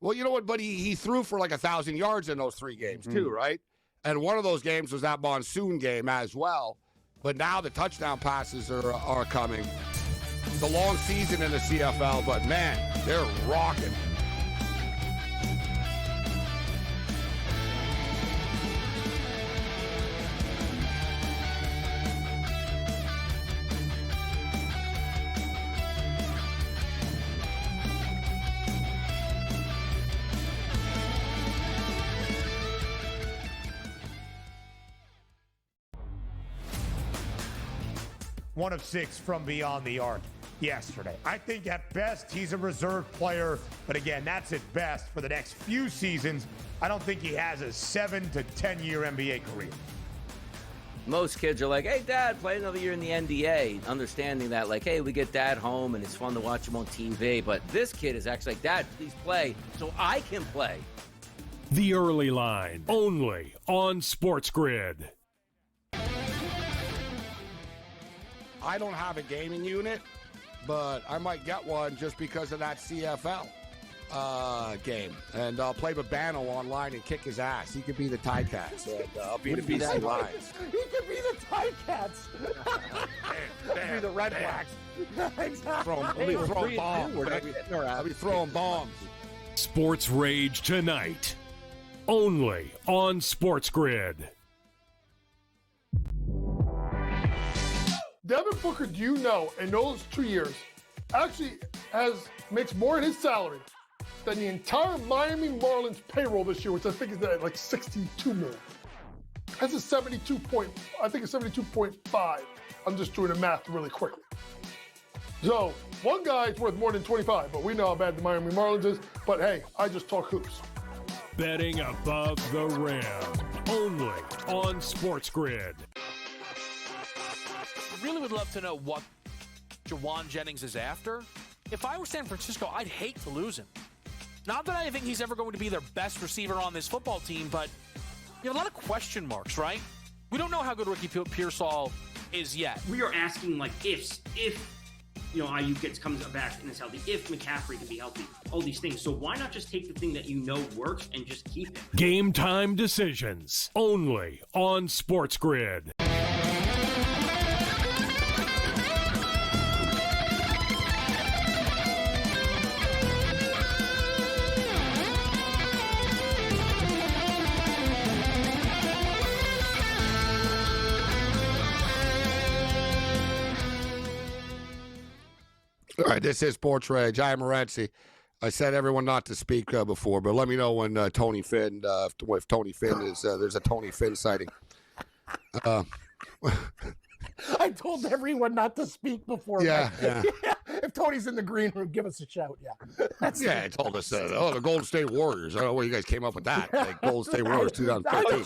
Well, you know what, buddy? He threw for like 1,000 yards in those 3 games too, right? And one of those games was that monsoon game as well. But now the touchdown passes are coming. It's a long season in the CFL, but man, they're rocking. 1 of 6 from beyond the arc yesterday. I think at best he's a reserve player, but again, that's at best for the next few seasons. I don't think he has a 7 to 10 year NBA career. Most kids are like, hey, Dad, play another year in the NBA, understanding that, like, hey, we get Dad home and it's fun to watch him on TV. But this kid is actually like, Dad, please play so I can play. The Early Line, only on SportsGrid. I don't have a gaming unit, but I might get one just because of that CFL game. And I'll play Babano online and kick his ass. He could be the Ticats, and I'll be the BC Lions. He could be the Ticats. Could be the Red Blacks. Exactly. I'll be throwing bombs. I'll be throwing bombs. Sports Rage tonight, only on SportsGrid. Devin Booker, do you know, in those 2 years, actually makes more in his salary than the entire Miami Marlins payroll this year, which I think is at like $62 million. That's a 72.5. I'm just doing the math really quickly. So one guy is worth more than 25, but we know how bad the Miami Marlins is. But hey, I just talk hoops. Betting above the rim, only on SportsGrid. Really would love to know what Jawan Jennings is after. If I were San Francisco, I'd hate to lose him. Not that I think he's ever going to be their best receiver on this football team, but you have a lot of question marks, right? We don't know how good Ricky Pearsall is yet. We are asking like ifs, if Ayuk comes back and is healthy, if McCaffrey can be healthy, all these things. So why not just take the thing that you know works and just keep it? Game time decisions, only on SportsGrid. All right, this is SportsRage. I am Morency. I said everyone not to speak before, but let me know when Tony Finn, if Tony Finn is, there's a Tony Finn sighting. I told everyone not to speak before. Yeah. If Tony's in the green room, give us a shout. Yeah. Yeah, it told us that. The Golden State Warriors. I don't know where you guys came up with that. Like Golden State Warriors 2015.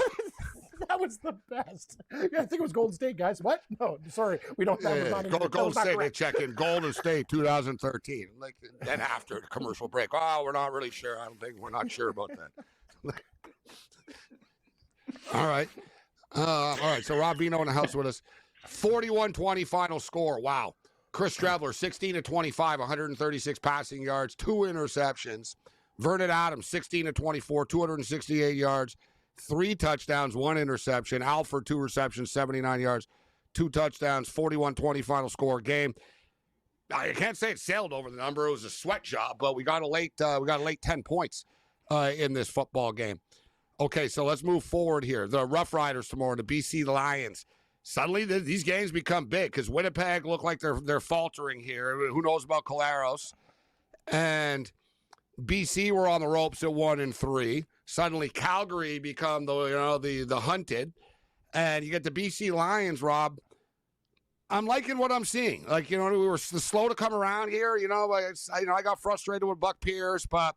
That was the best. Yeah, I think it was Golden State, guys. What? No, sorry. We don't have Golden State, they check in Golden State 2013. Like, then after the commercial break, we're not really sure. We're not sure about that. All right. So Rob Vino in the house with us. 41-20 final score. Wow. Chris Trevler, 16-25, 136 passing yards, 2 interceptions. Vernon Adams, 16-24, 268 yards. 3 touchdowns, 1 interception. Alford, 2 receptions, 79 yards, 2 touchdowns, 41-20 final score game. I can't say it sailed over the number. It was a sweat job, but we got a late 10 points in this football game. Okay, so let's move forward here. The Rough Riders tomorrow, the BC Lions. Suddenly, these games become big because Winnipeg look like they're faltering here. Who knows about Caleros? And BC were on the ropes at 1-3. Suddenly, Calgary become the hunted, and you get the BC Lions. Rob, I'm liking what I'm seeing. Like we were slow to come around here. I got frustrated with Buck Pierce, but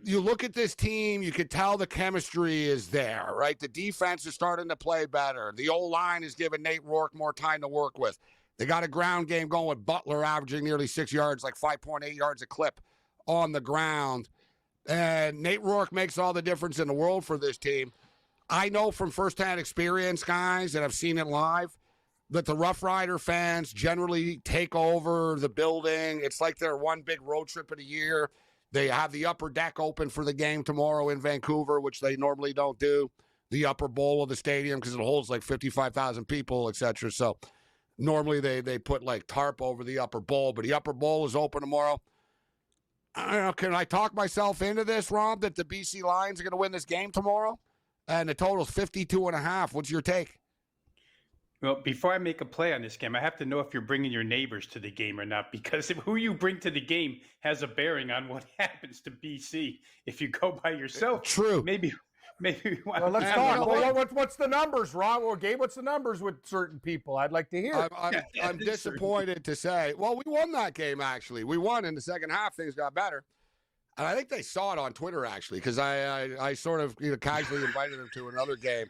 you look at this team, you could tell the chemistry is there, right? The defense is starting to play better. The O-line is giving Nate Rourke more time to work with. They got a ground game going with Butler averaging nearly 6 yards, like 5.8 yards a clip on the ground. And Nate Rourke makes all the difference in the world for this team. I know from firsthand experience, guys, and I've seen it live, that the Rough Rider fans generally take over the building. It's like their one big road trip of the year. They have the upper deck open for the game tomorrow in Vancouver, which they normally don't do. The upper bowl of the stadium, because it holds like 55,000 people, etc. So normally they put like tarp over the upper bowl, but the upper bowl is open tomorrow. I don't know, can I talk myself into this, Rob, that the BC Lions are going to win this game tomorrow? And the total's 52.5. What's your take? Well, before I make a play on this game, I have to know if you're bringing your neighbors to the game or not, because who you bring to the game has a bearing on what happens to BC. If you go by yourself, true. Maybe Maybe. Well, let's talk. Well, what's the numbers, Ron? Well, Gabe, what's the numbers with certain people? I'd like to hear. I'm disappointed to say. Well, we won that game, actually. We won in the second half. Things got better. And I think they saw it on Twitter, actually, because I sort of casually invited them to another game.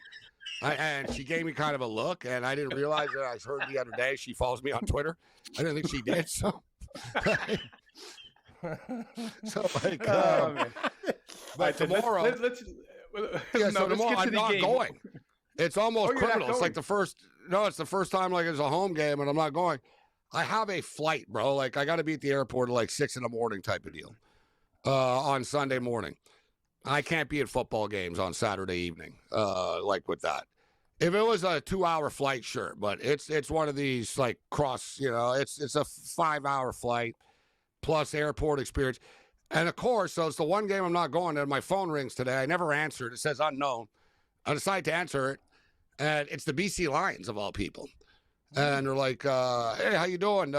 And she gave me kind of a look, and I didn't realize that. I heard the other day she follows me on Twitter. I didn't think she did, so. But tomorrow. Let's tomorrow I'm not going. It's almost criminal. It's like the first time like it's a home game and I'm not going. I have a flight, bro. Like I got to be at the airport at like 6 a.m. type of deal on Sunday morning. I can't be at football games on Saturday evening like with that. If it was a 2-hour flight, sure, but it's one of these like cross, it's a 5-hour flight plus airport experience. And of course, so it's the one game I'm not going to. My phone rings today. I never answered. It says unknown. I decide to answer it, and it's the BC Lions of all people. And they're like, "Hey, how you doing?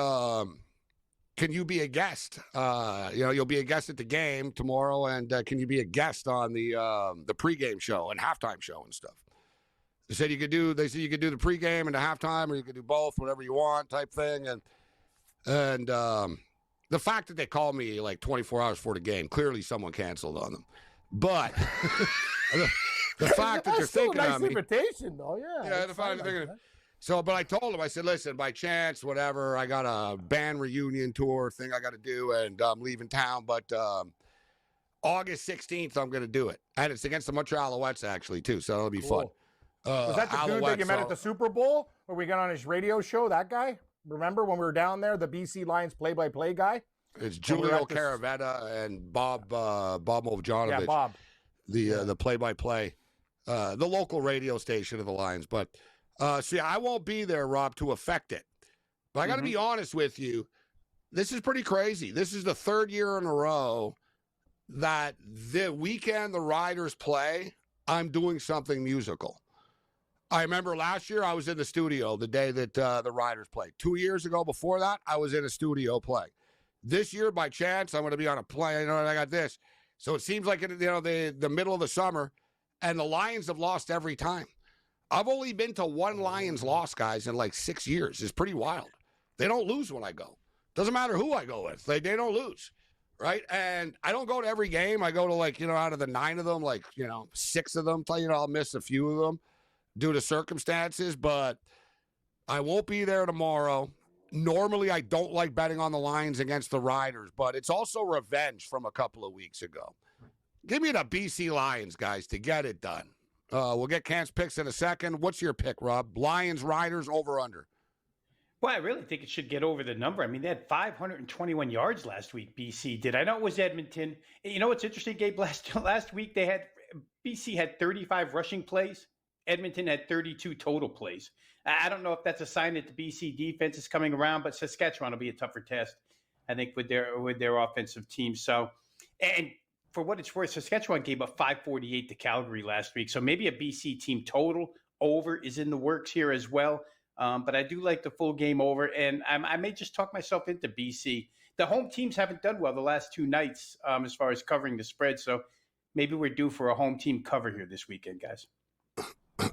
Can you be a guest? You'll be a guest at the game tomorrow, and can you be a guest on the pregame show and halftime show and stuff?" They said you could do the pregame and the halftime, or you could do both, whatever you want, type thing. And the fact that they called me like 24 hours before the game, clearly someone canceled on them. But the fact that they're thinking nice of me. Invitation, though, yeah. Yeah, the fact that they're thinking. So, but I told him, I said, listen, by chance, whatever, I got a band reunion tour thing I got to do, and I'm leaving town. But August 16th, I'm going to do it. And it's against the Montreal Alouettes, actually, too, so that'll be fun. Was that the dude that you met at the Super Bowl where we got on his radio show, that guy? Remember when we were down there, the BC Lions play-by-play guy? It's Julio Caravetta and Bob Movjanovic. Yeah, Bob. The play-by-play, the local radio station of the Lions. But see, I won't be there, Rob, to affect it. But I got to be honest with you. This is pretty crazy. This is the third year in a row that the weekend the Riders play, I'm doing something musical. I remember last year I was in the studio the day that the Riders played. 2 years ago before that, I was in a studio playing. This year, by chance, I'm going to be on a plane. I got this. So it seems like the middle of the summer, and the Lions have lost every time. I've only been to one Lions loss, guys, in like 6 years. It's pretty wild. They don't lose when I go. Doesn't matter who I go with. They don't lose, right? And I don't go to every game. I go to out of the 9 of them, 6 of them. I'll miss a few of them due to circumstances, but I won't be there tomorrow. Normally, I don't like betting on the Lions against the Riders, but it's also revenge from a couple of weeks ago. Give me the BC Lions, guys, to get it done. We'll get Cam's picks in a second. What's your pick, Rob? Lions, Riders, over, under? Well, I really think it should get over the number. I mean, they had 521 yards last week, BC did. I know it was Edmonton. You know what's interesting, Gabe? Last week, BC had 35 rushing plays. Edmonton had 32 total plays. I don't know if that's a sign that the BC defense is coming around, but Saskatchewan will be a tougher test, I think, with their offensive team. So, and for what it's worth, Saskatchewan gave up 548 to Calgary last week. So maybe a BC team total over is in the works here as well. But I do like the full game over, and I may just talk myself into BC. The home teams haven't done well the last 2 nights as far as covering the spread. So maybe we're due for a home team cover here this weekend, guys.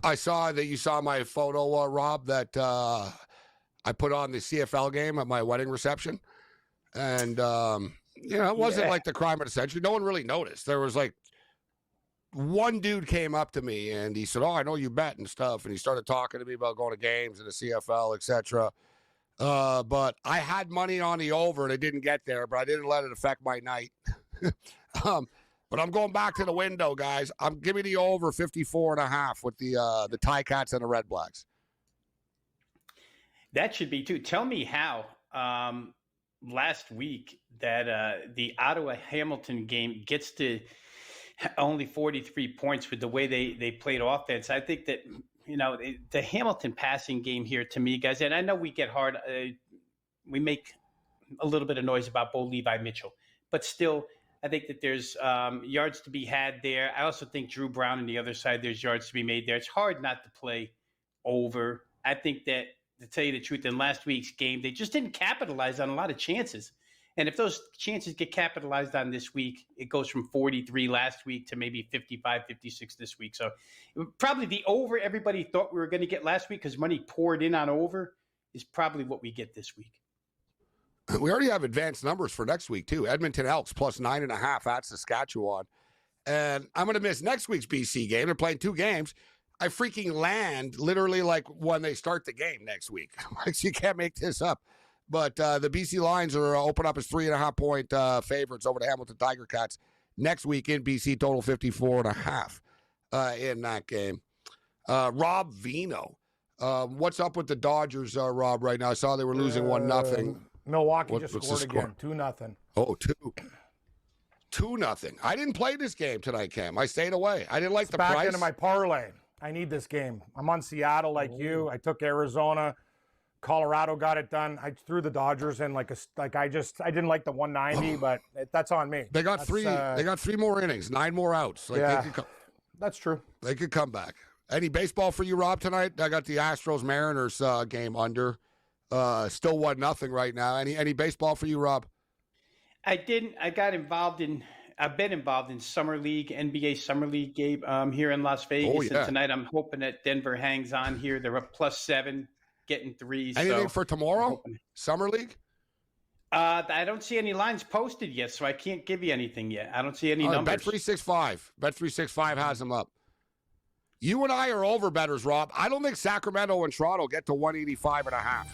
I saw that you saw my photo, Rob, that I put on the CFL game at my wedding reception. And, it wasn't like the crime of the century. No one really noticed. There was one dude came up to me and he said, "Oh, I know you bet and stuff." And he started talking to me about going to games in the CFL, etc. But I had money on the over and it didn't get there, but I didn't let it affect my night. But I'm going back to the window, guys. I'm giving the over 54.5 with the Ticats and the Red Blacks. That should be too. Tell me how last week that the Ottawa-Hamilton game gets to only 43 points with the way they played offense. I think that, the Hamilton passing game here to me, guys, and I know we get hard. We make a little bit of noise about Bo Levi Mitchell, but still, I think that there's yards to be had there. I also think Drew Brown on the other side, there's yards to be made there. It's hard not to play over. I think that, to tell you the truth, in last week's game, they just didn't capitalize on a lot of chances. And if those chances get capitalized on this week, it goes from 43 last week to maybe 55, 56 this week. So probably the over everybody thought we were going to get last week because money poured in on over is probably what we get this week. We already have advanced numbers for next week, too. Edmonton Elks plus 9.5 at Saskatchewan. And I'm going to miss next week's BC game. They're playing 2 games. I freaking land literally like when they start the game next week. You can't make this up. But the BC Lions are open up as 3.5-point favorites over the Hamilton Tiger Cats next week in BC, total 54.5 in that game. Rob Vino, what's up with the Dodgers, Rob, right now? I saw they were losing 1-0. Milwaukee just scored again, 2-0. Oh, 2-0. I didn't play this game tonight, Cam. I stayed away. I didn't like the back price. into my parlay. I need this game. I'm on Seattle like you. I took Arizona. Colorado got it done. I threw the Dodgers in I didn't like the 190, but that's on me. They got three. They got 3 more innings, 9 more outs. That's true. They could come back. Any baseball for you, Rob, tonight? I got the Astros Mariners game under. Still 1-0 right now. Any baseball for you, Rob? I didn't. I've been involved in Summer League, NBA Summer League game here in Las Vegas. And tonight I'm hoping that Denver hangs on here. They're up +7. Getting 3s. Anything for tomorrow? Summer League? I don't see any lines posted yet, so I can't give you anything yet. I don't see any numbers. Bet365. Bet365 has them up. You and I are over bettors, Rob. I don't think Sacramento and Toronto get to 185.5.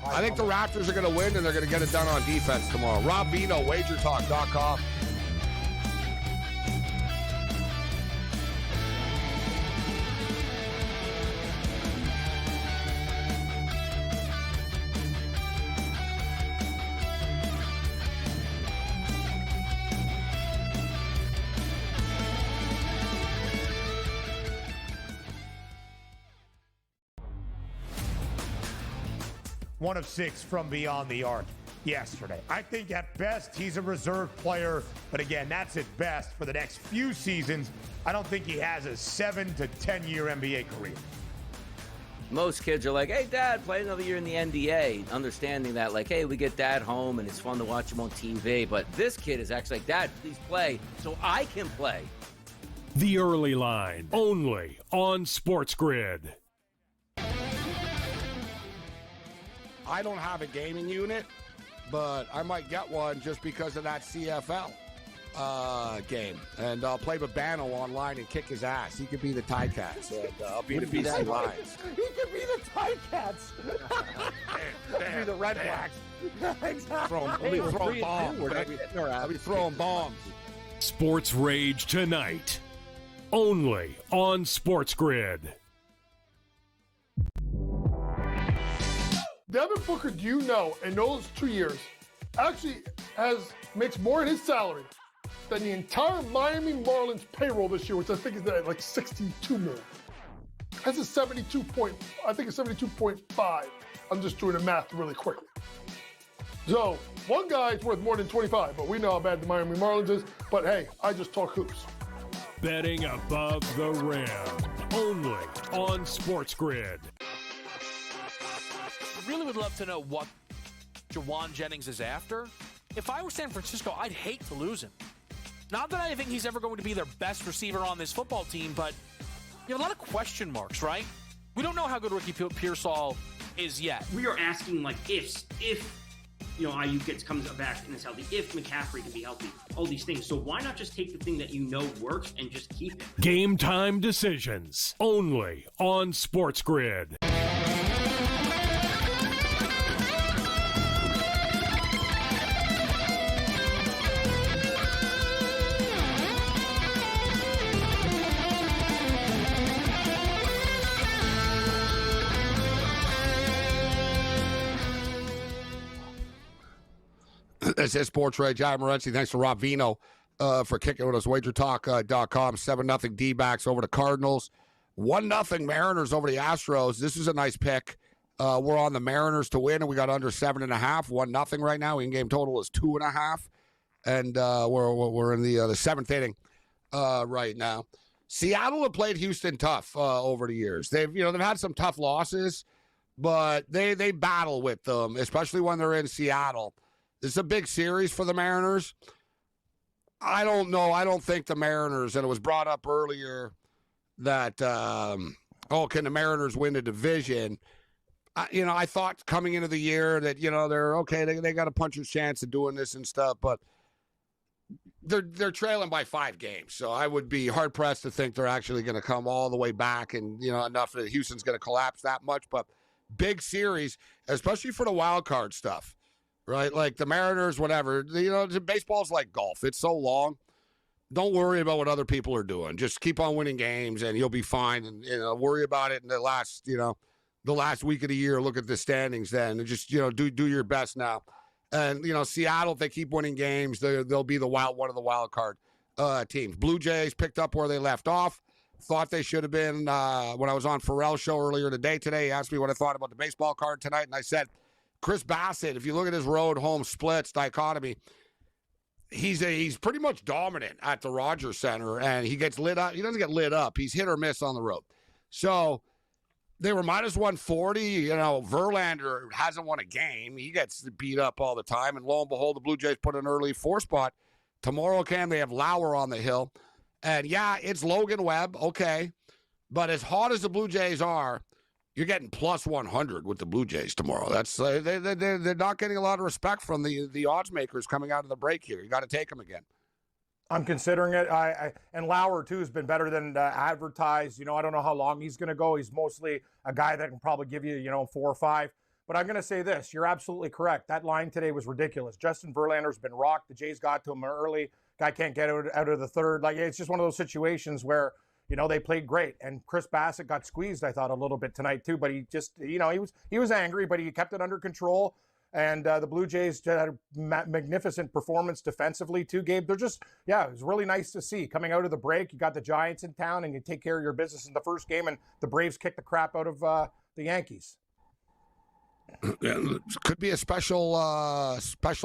I think the Raptors are going to win, and they're going to get it done on defense tomorrow. Rob Vino, WagerTalk.com. One of 6 from beyond the arc yesterday. I think at best he's a reserve player, but again, that's at best for the next few seasons. I don't think he has a 7 to 10 year NBA career. Most kids are like, hey, Dad, play another year in the NDA, understanding that, like, hey, we get Dad home and it's fun to watch him on TV. But this kid is actually like, Dad, please play so I can play. The Early Line, only on SportsGrid. I don't have a gaming unit, but I might get one just because of that CFL game. And I'll play Babano online and kick his ass. He could be the Ticats, and I'll be the BC Lions. He could be the Ticats. Be the Red Blacks. Exactly. I'll be throwing bombs. I'll be throwing bombs. Sports Rage tonight, only on SportsGrid. Devin Booker, do you know, in those 2 years, actually makes more in his salary than the entire Miami Marlins payroll this year, which I think is at like $62 million. That's a 72.5. I'm just doing the math really quickly. So one guy's worth more than 25, but we know how bad the Miami Marlins is. But hey, I just talk hoops. Betting above the rim, only on SportsGrid. Really would love to know what Jawan Jennings is after. If I were San Francisco, I'd hate to lose him. Not that I think he's ever going to be their best receiver on this football team, but you have a lot of question marks, right? We don't know how good Ricky Pearsall is yet. We are asking like if Ayuk comes back and is healthy, if McCaffrey can be healthy, all these things. So why not just take the thing that you know works and just keep it? Game time decisions, only on SportsGrid. This is SportsRage. I'm Morency. Thanks to Rob Vino for kicking with us. WagerTalk.com. 7-0 D-backs over the Cardinals. 1-0 Mariners over the Astros. This is a nice pick. We're on the Mariners to win, and we got under 7.5. 1-0 right now. In-game total is 2.5. And we're in the 7th inning right now. Seattle have played Houston tough over the years. They've had some tough losses, but they battle with them, especially when they're in Seattle. This is a big series for the Mariners. I don't know. I don't think the Mariners, and it was brought up earlier that, can the Mariners win the division? I thought coming into the year that, they're okay. They got a puncher's chance of doing this and stuff, but they're trailing by 5 games. So I would be hard pressed to think they're actually going to come all the way back and, enough that Houston's going to collapse that much. But big series, especially for the wild card stuff, right? Like the Mariners, whatever, baseball's like golf. It's so long. Don't worry about what other people are doing. Just keep on winning games and you'll be fine. And, worry about it in the last week of the year. Look at the standings then and just, do your best now. And, Seattle, if they keep winning games, they'll be one of the wild card teams. Blue Jays picked up where they left off. Thought they should have been, when I was on Pharrell's show earlier today, he asked me what I thought about the baseball card tonight. And I said, Chris Bassett, if you look at his road-home splits dichotomy, he's pretty much dominant at the Rogers Center, and he gets lit up. He doesn't get lit up. He's hit or miss on the road. So they were minus 140. Verlander hasn't won a game. He gets beat up all the time. And lo and behold, the Blue Jays put an early 4 spot. Tomorrow, they have Lauer on the hill. And, yeah, it's Logan Webb. Okay. But as hot as the Blue Jays are, you're getting plus 100 with the Blue Jays tomorrow. That's they're not getting a lot of respect from the odds makers coming out of the break here. You got to take them again. I'm considering it. And Lauer, too, has been better than advertised. I don't know how long he's going to go. He's mostly a guy that can probably give you, 4 or 5. But I'm going to say this. You're absolutely correct. That line today was ridiculous. Justin Verlander's been rocked. The Jays got to him early. Guy can't get out of the third. It's just one of those situations where, they played great. And Chris Bassett got squeezed, I thought, a little bit tonight, too. But he just, he was angry, but he kept it under control. And the Blue Jays had a magnificent performance defensively, too, Gabe. They're just, it was really nice to see. Coming out of the break, you got the Giants in town, and you take care of your business in the first game, and the Braves kick the crap out of the Yankees. Could be a special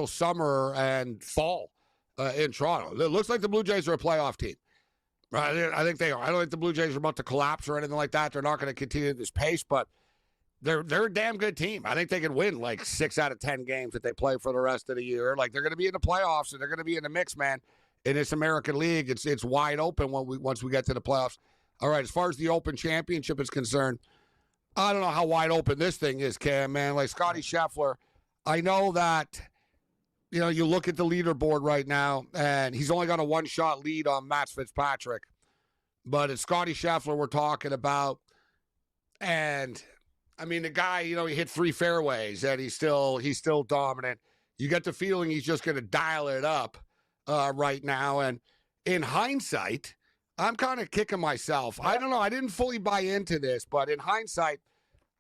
summer and fall in Toronto. It looks like the Blue Jays are a playoff team. Right? I think they are. I don't think the Blue Jays are about to collapse or anything like that. They're not going to continue this pace, but they're a damn good team. I think they can win 6 out of 10 games that they play for the rest of the year. They're going to be in the playoffs and they're going to be in the mix, man. In this American League, it's wide open once we get to the playoffs. All right, as far as the Open Championship is concerned, I don't know how wide open this thing is, Cam, man. Like Scotty Scheffler, I know that, you look at the leaderboard right now, and he's only got a 1-shot lead on Matt Fitzpatrick. But it's Scotty Scheffler we're talking about. And, the guy, he hit 3 fairways, and he's still dominant. You get the feeling he's just going to dial it up right now. And in hindsight, I'm kind of kicking myself. I don't know. I didn't fully buy into this, but in hindsight,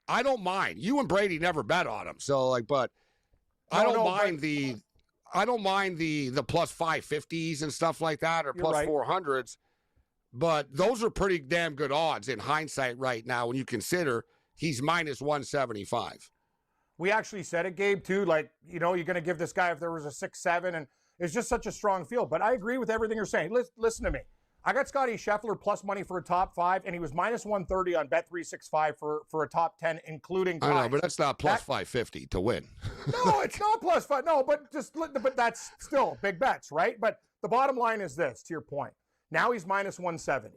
I don't mind. You and Brady never bet on him. So, but I don't mind the plus 550s and stuff like that, or plus 400s. But those are pretty damn good odds in hindsight right now when you consider he's minus 175. We actually said it, Gabe, too. You're going to give this guy if there was a 6-7, and it's just such a strong field. But I agree with everything you're saying. Listen to me. I got Scotty Scheffler plus money for a top 5, and he was minus 130 on Bet365 for a top 10, including ties. I know, but that's not plus 550 to win. No, it's not plus 5. No, but that's still big bets, right? But the bottom line is this, to your point. Now he's minus 170.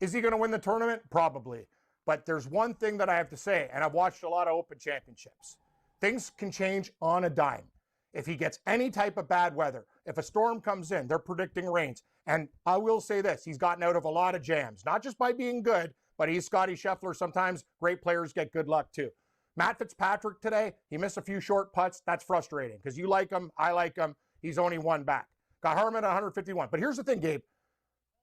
Is he going to win the tournament? Probably. But there's one thing that I have to say, and I've watched a lot of Open Championships. Things can change on a dime. If he gets any type of bad weather, if a storm comes in, they're predicting rains. And I will say this, he's gotten out of a lot of jams, not just by being good, but he's Scotty Scheffler. Sometimes great players get good luck too. Matt Fitzpatrick today, he missed a few short putts. That's frustrating because you like him, I like him. He's only 1 back. Got Harman at 151. But here's the thing, Gabe.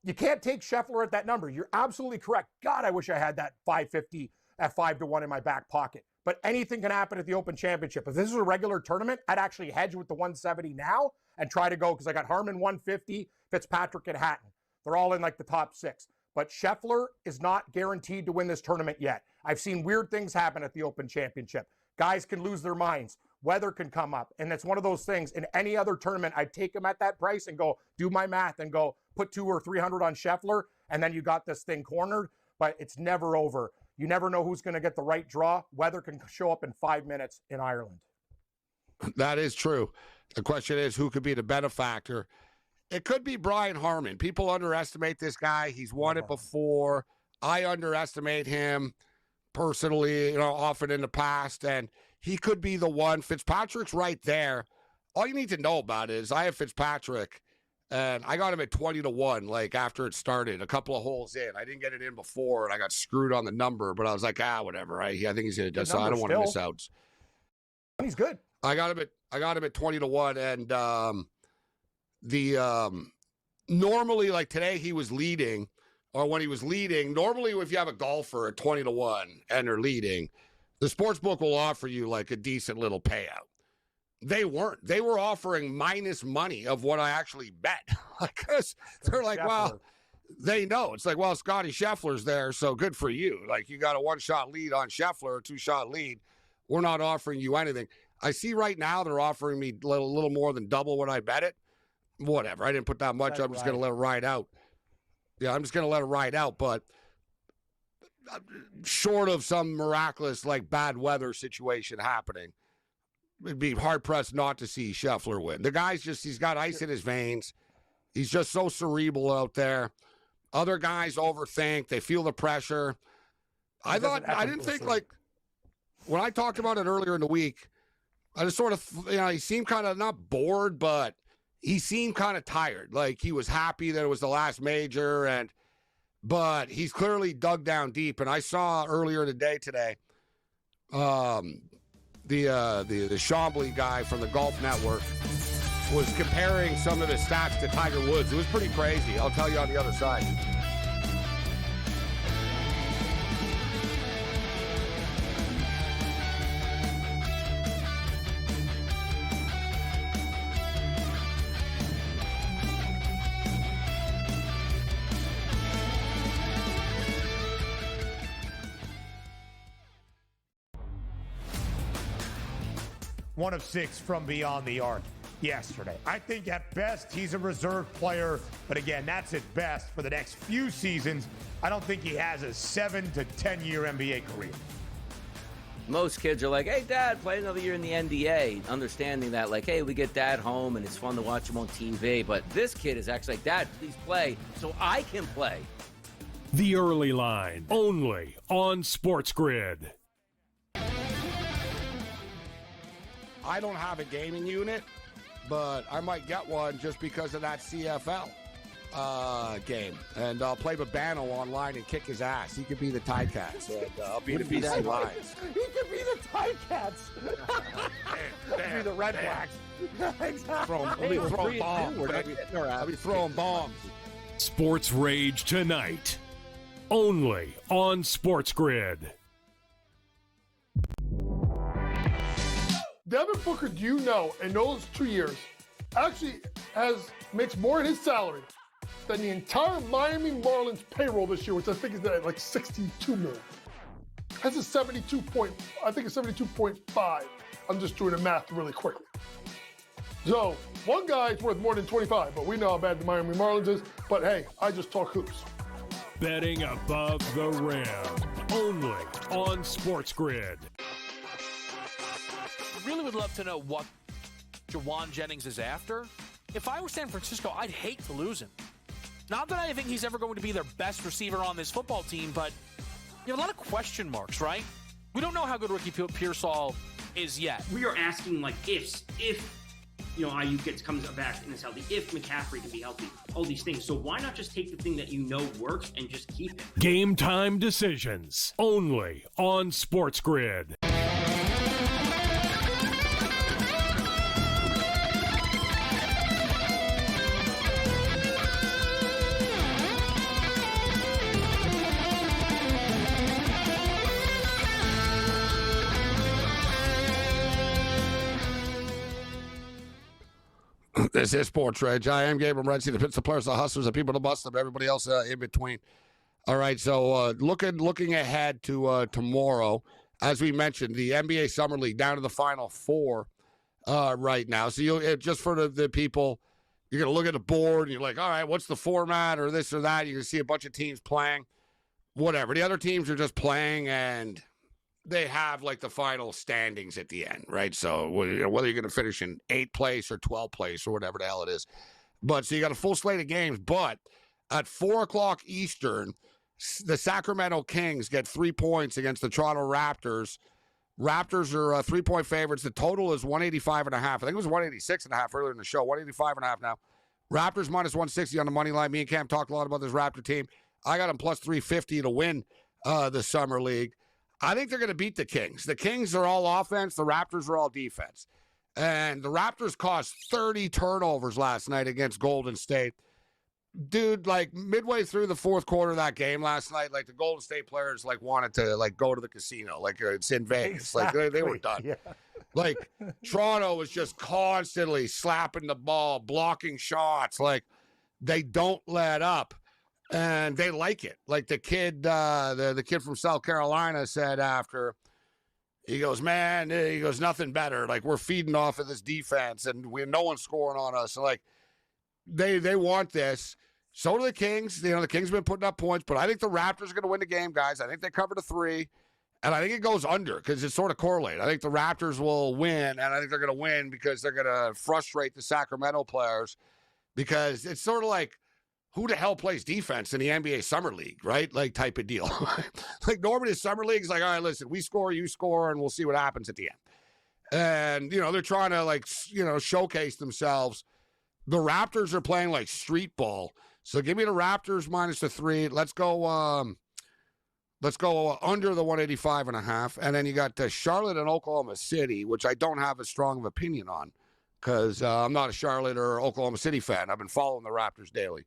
You can't take Scheffler at that number. You're absolutely correct. God, I wish I had that 550 at 5-1 in my back pocket. But anything can happen at the Open Championship. If this is a regular tournament, I'd actually hedge with the 170 now and try to go because I got Harman 150, Fitzpatrick and Hatton. They're all in the top 6. But Scheffler is not guaranteed to win this tournament yet. I've seen weird things happen at the Open Championship. Guys can lose their minds. Weather can come up. And it's one of those things. In any other tournament, I'd take him at that price and go do my math and go put 200 or 300 on Scheffler. And then you got this thing cornered. But it's never over. You never know who's going to get the right draw. Weather can show up in 5 minutes in Ireland. That is true. The question is, who could be the benefactor? It could be Brian Harmon. People underestimate this guy. He's won it before. I underestimate him personally, often in the past, and he could be the one. Fitzpatrick's right there. All you need to know about it is I have Fitzpatrick, and I got him at 20-1, like after it started, a couple of holes in. I didn't get it in before, and I got screwed on the number, but I was like, whatever. I think he's going to do so. I don't want to miss out. He's good. I got him at 20-1, and normally, like today, he was leading, or when he was leading, normally if you have a golfer at 20-1 and they're leading, the sports book will offer you like a decent little payout. They weren't. They were offering minus money of what I actually bet. Because they're like, Scheffler. Well, they know. It's like, well, Scotty Scheffler's there, so good for you. Like, you got a one-shot lead on Scheffler, a two-shot lead. We're not offering you anything. I see right now they're offering me a little more than double what I bet it. Whatever. I didn't put that much. I'm just going to let it ride out. Yeah, I'm just going to let it ride out. But short of some miraculous, like, bad weather situation happening, it'd be hard-pressed not to see Scheffler win. The guy's he's got ice in his veins. He's just so cerebral out there. Other guys overthink. They feel the pressure. I didn't think, like, when I talked about it earlier in the week, I just sort of, he seemed kind of not bored, but he seemed kind of tired. Like, he was happy that it was the last major, but he's clearly dug down deep. And I saw earlier in the day today, the Chambly guy from the Golf Network was comparing some of his stats to Tiger Woods. It was pretty crazy. I'll tell you on the other side. One of 6 from beyond the arc yesterday. I think at best he's a reserve player, but again, that's at best for the next few seasons. I don't think he has a 7 to 10 year NBA career. Most kids are like, hey, Dad, play another year in the NBA, understanding that, like, hey, we get Dad home and it's fun to watch him on TV. But this kid is actually like, Dad, please play so I can play. The Early Line, only on SportsGrid. I don't have a gaming unit, but I might get one just because of that CFL game. And I'll play Babano online and kick his ass. He could be the Ticats, and I'll be the BC Lions. He could be the Ticats. Be the Red Blacks. Exactly. I'll be throwing bombs. I'll be throwing bombs. Sports Rage tonight, only on SportsGrid. Devin Booker, do you know, in those 2 years, actually makes more in his salary than the entire Miami Marlins payroll this year, which I think is at like $62 million. Has a 72.5. I'm just doing the math really quickly. So one guy's worth more than 25, but we know how bad the Miami Marlins is. But hey, I just talk hoops. Betting above the rim, only on SportsGrid. Really would love to know what Jawan Jennings is after. If I were San Francisco, I'd hate to lose him. Not that I think he's ever going to be their best receiver on this football team, but you have a lot of question marks, right? We don't know how good Ricky Pearsall is yet. We are asking like ifs, if Ayuk comes back and is healthy, if McCaffrey can be healthy, all these things. So why not just take the thing that you know works and just keep it? Game time decisions, only on SportsGrid. This is SportsRage. I am Gabriel Morency, the pits, the players, the hustlers, the people, the bust, and everybody else in between. All right, so looking ahead to tomorrow, as we mentioned, the NBA Summer League down to the Final Four right now. So just for the people, you're going to look at the board, and you're like, all right, what's the format or this or that? You're going to see a bunch of teams playing, whatever. The other teams are just playing, and they have like the final standings at the end, right? So whether you're going to finish in 8th place or 12th place or whatever the hell it is. But so you got a full slate of games. But at 4:00 Eastern, the Sacramento Kings get 3 points against the Toronto Raptors. Raptors are 3-point favorites. The total is 185.5. I think it was 186.5 earlier in the show. 185.5 now. Raptors minus 160 on the money line. Me and Cam talked a lot about this Raptor team. I got them plus 350 to win the Summer League. I think they're going to beat the Kings. The Kings are all offense. The Raptors are all defense. And the Raptors caused 30 turnovers last night against Golden State. Dude, like midway through the fourth quarter of that game last night, like the Golden State players like wanted to like go to the casino, like it's in Vegas. Exactly. Like they were done. Yeah. Like Toronto was just constantly slapping the ball, blocking shots. Like they don't let up, and they like it. Like the kid, the kid from South Carolina said after. He goes, man. He goes, nothing better. Like we're feeding off of this defense, and no one's scoring on us. So, like they want this. So do the Kings. You know, the Kings have been putting up points, but I think the Raptors are going to win the game, guys. I think they cover the 3, and I think it goes under because it's sort of correlated. I think the Raptors will win, and I think they're going to win because they're going to frustrate the Sacramento players because it's sort of like who the hell plays defense in the NBA Summer League, right? Like type of deal. Like normally the Summer League is like, all right, listen, we score, you score, and we'll see what happens at the end. And, you know, they're trying to like, you know, showcase themselves. The Raptors are playing like street ball. So give me the Raptors minus the 3. Let's go under the 185.5. And then you got Charlotte and Oklahoma City, which I don't have as strong of opinion on because I'm not a Charlotte or Oklahoma City fan. I've been following the Raptors daily.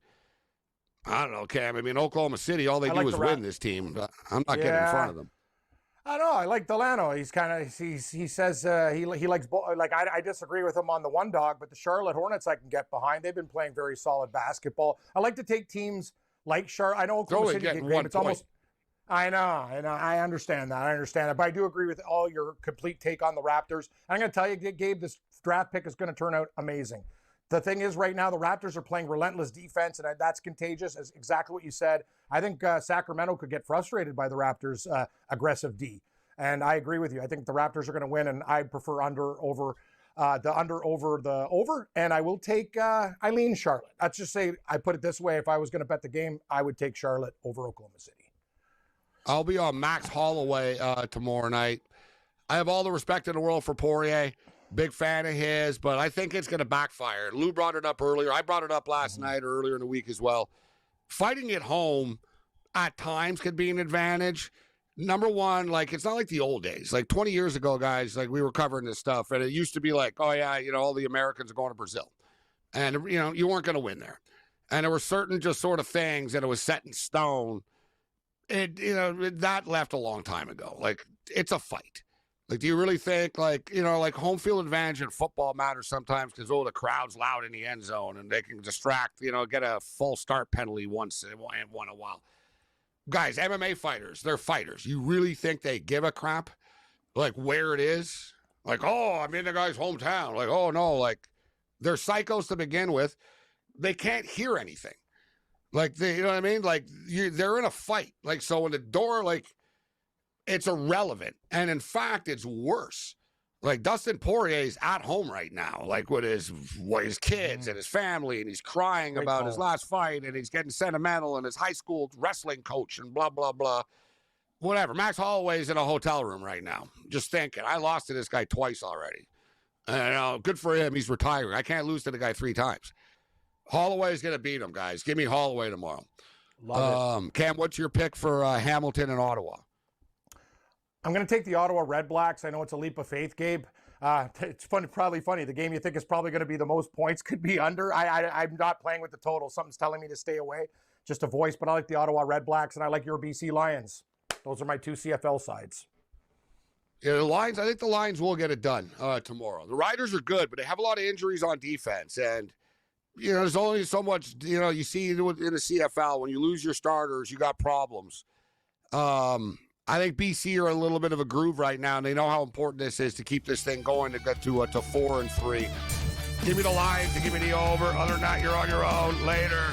I don't know, Cam. I mean, Oklahoma City, all they do is win this team. I'm not getting in front of them. I don't know. I like Delano. He's kind of he says he likes like I disagree with him on the one dog, but the Charlotte Hornets I can get behind. They've been playing very solid basketball. I like to take teams like Charlotte. I know Oklahoma City get great. It's almost. I know. I understand that. But I do agree with all your complete take on the Raptors. I'm going to tell you, Gabe, this draft pick is going to turn out amazing. The thing is, right now, the Raptors are playing relentless defense, and that's contagious, as exactly what you said. I think Sacramento could get frustrated by the Raptors' aggressive D. And I agree with you. I think the Raptors are going to win, and I prefer under over the over. And I will take, I lean Charlotte. Let's just say, I put it this way, if I was going to bet the game, I would take Charlotte over Oklahoma City. I'll be on Max Holloway tomorrow night. I have all the respect in the world for Poirier. Big fan of his, but I think it's going to backfire. Lou brought it up earlier. I brought it up last night or earlier in the week as well. Fighting at home at times could be an advantage. Number one, like, it's not like the old days. Like 20 years ago, guys, like we were covering this stuff, and it used to be like, oh, yeah, you know, all the Americans are going to Brazil. And, you know, you weren't going to win there. And there were certain just sort of things that it was set in stone. That left a long time ago. Like, it's a fight. Like, do you really think, like, you know, like home field advantage in football matters sometimes because, the crowd's loud in the end zone and they can distract, you know, get a false start penalty once in a while. Guys, MMA fighters, they're fighters. You really think they give a crap, like, where it is? Like, oh, I'm in the guy's hometown. Like, oh, no, like, they're psychos to begin with. They can't hear anything. Like, you know what I mean? Like, they're in a fight. Like, so when the door, like, it's irrelevant. And in fact, it's worse. Like Dustin Poirier's at home right now, like with his kids and his family, and he's crying about his last fight, and he's getting sentimental, and his high school wrestling coach, and blah, blah, blah. Whatever. Max Holloway's in a hotel room right now. Just thinking, I lost to this guy twice already. And good for him. He's retiring. I can't lose to the guy 3 times. Holloway's going to beat him, guys. Give me Holloway tomorrow. Love it. Cam, what's your pick for Hamilton and Ottawa? I'm going to take the Ottawa Red Blacks. I know it's a leap of faith, Gabe. It's probably funny. The game you think is probably going to be the most points could be under. I'm not playing with the total. Something's telling me to stay away. Just a voice, but I like the Ottawa Red Blacks, and I like your BC Lions. Those are my 2 CFL sides. Yeah, the Lions, I think the Lions will get it done tomorrow. The Riders are good, but they have a lot of injuries on defense. And, you know, there's only so much, you know, you see in the CFL, when you lose your starters, you got problems. I think BC are a little bit of a groove right now, and they know how important this is to keep this thing going to get to 4-3. Give me the Lions and give me the over. Other than that, you're on your own. Later.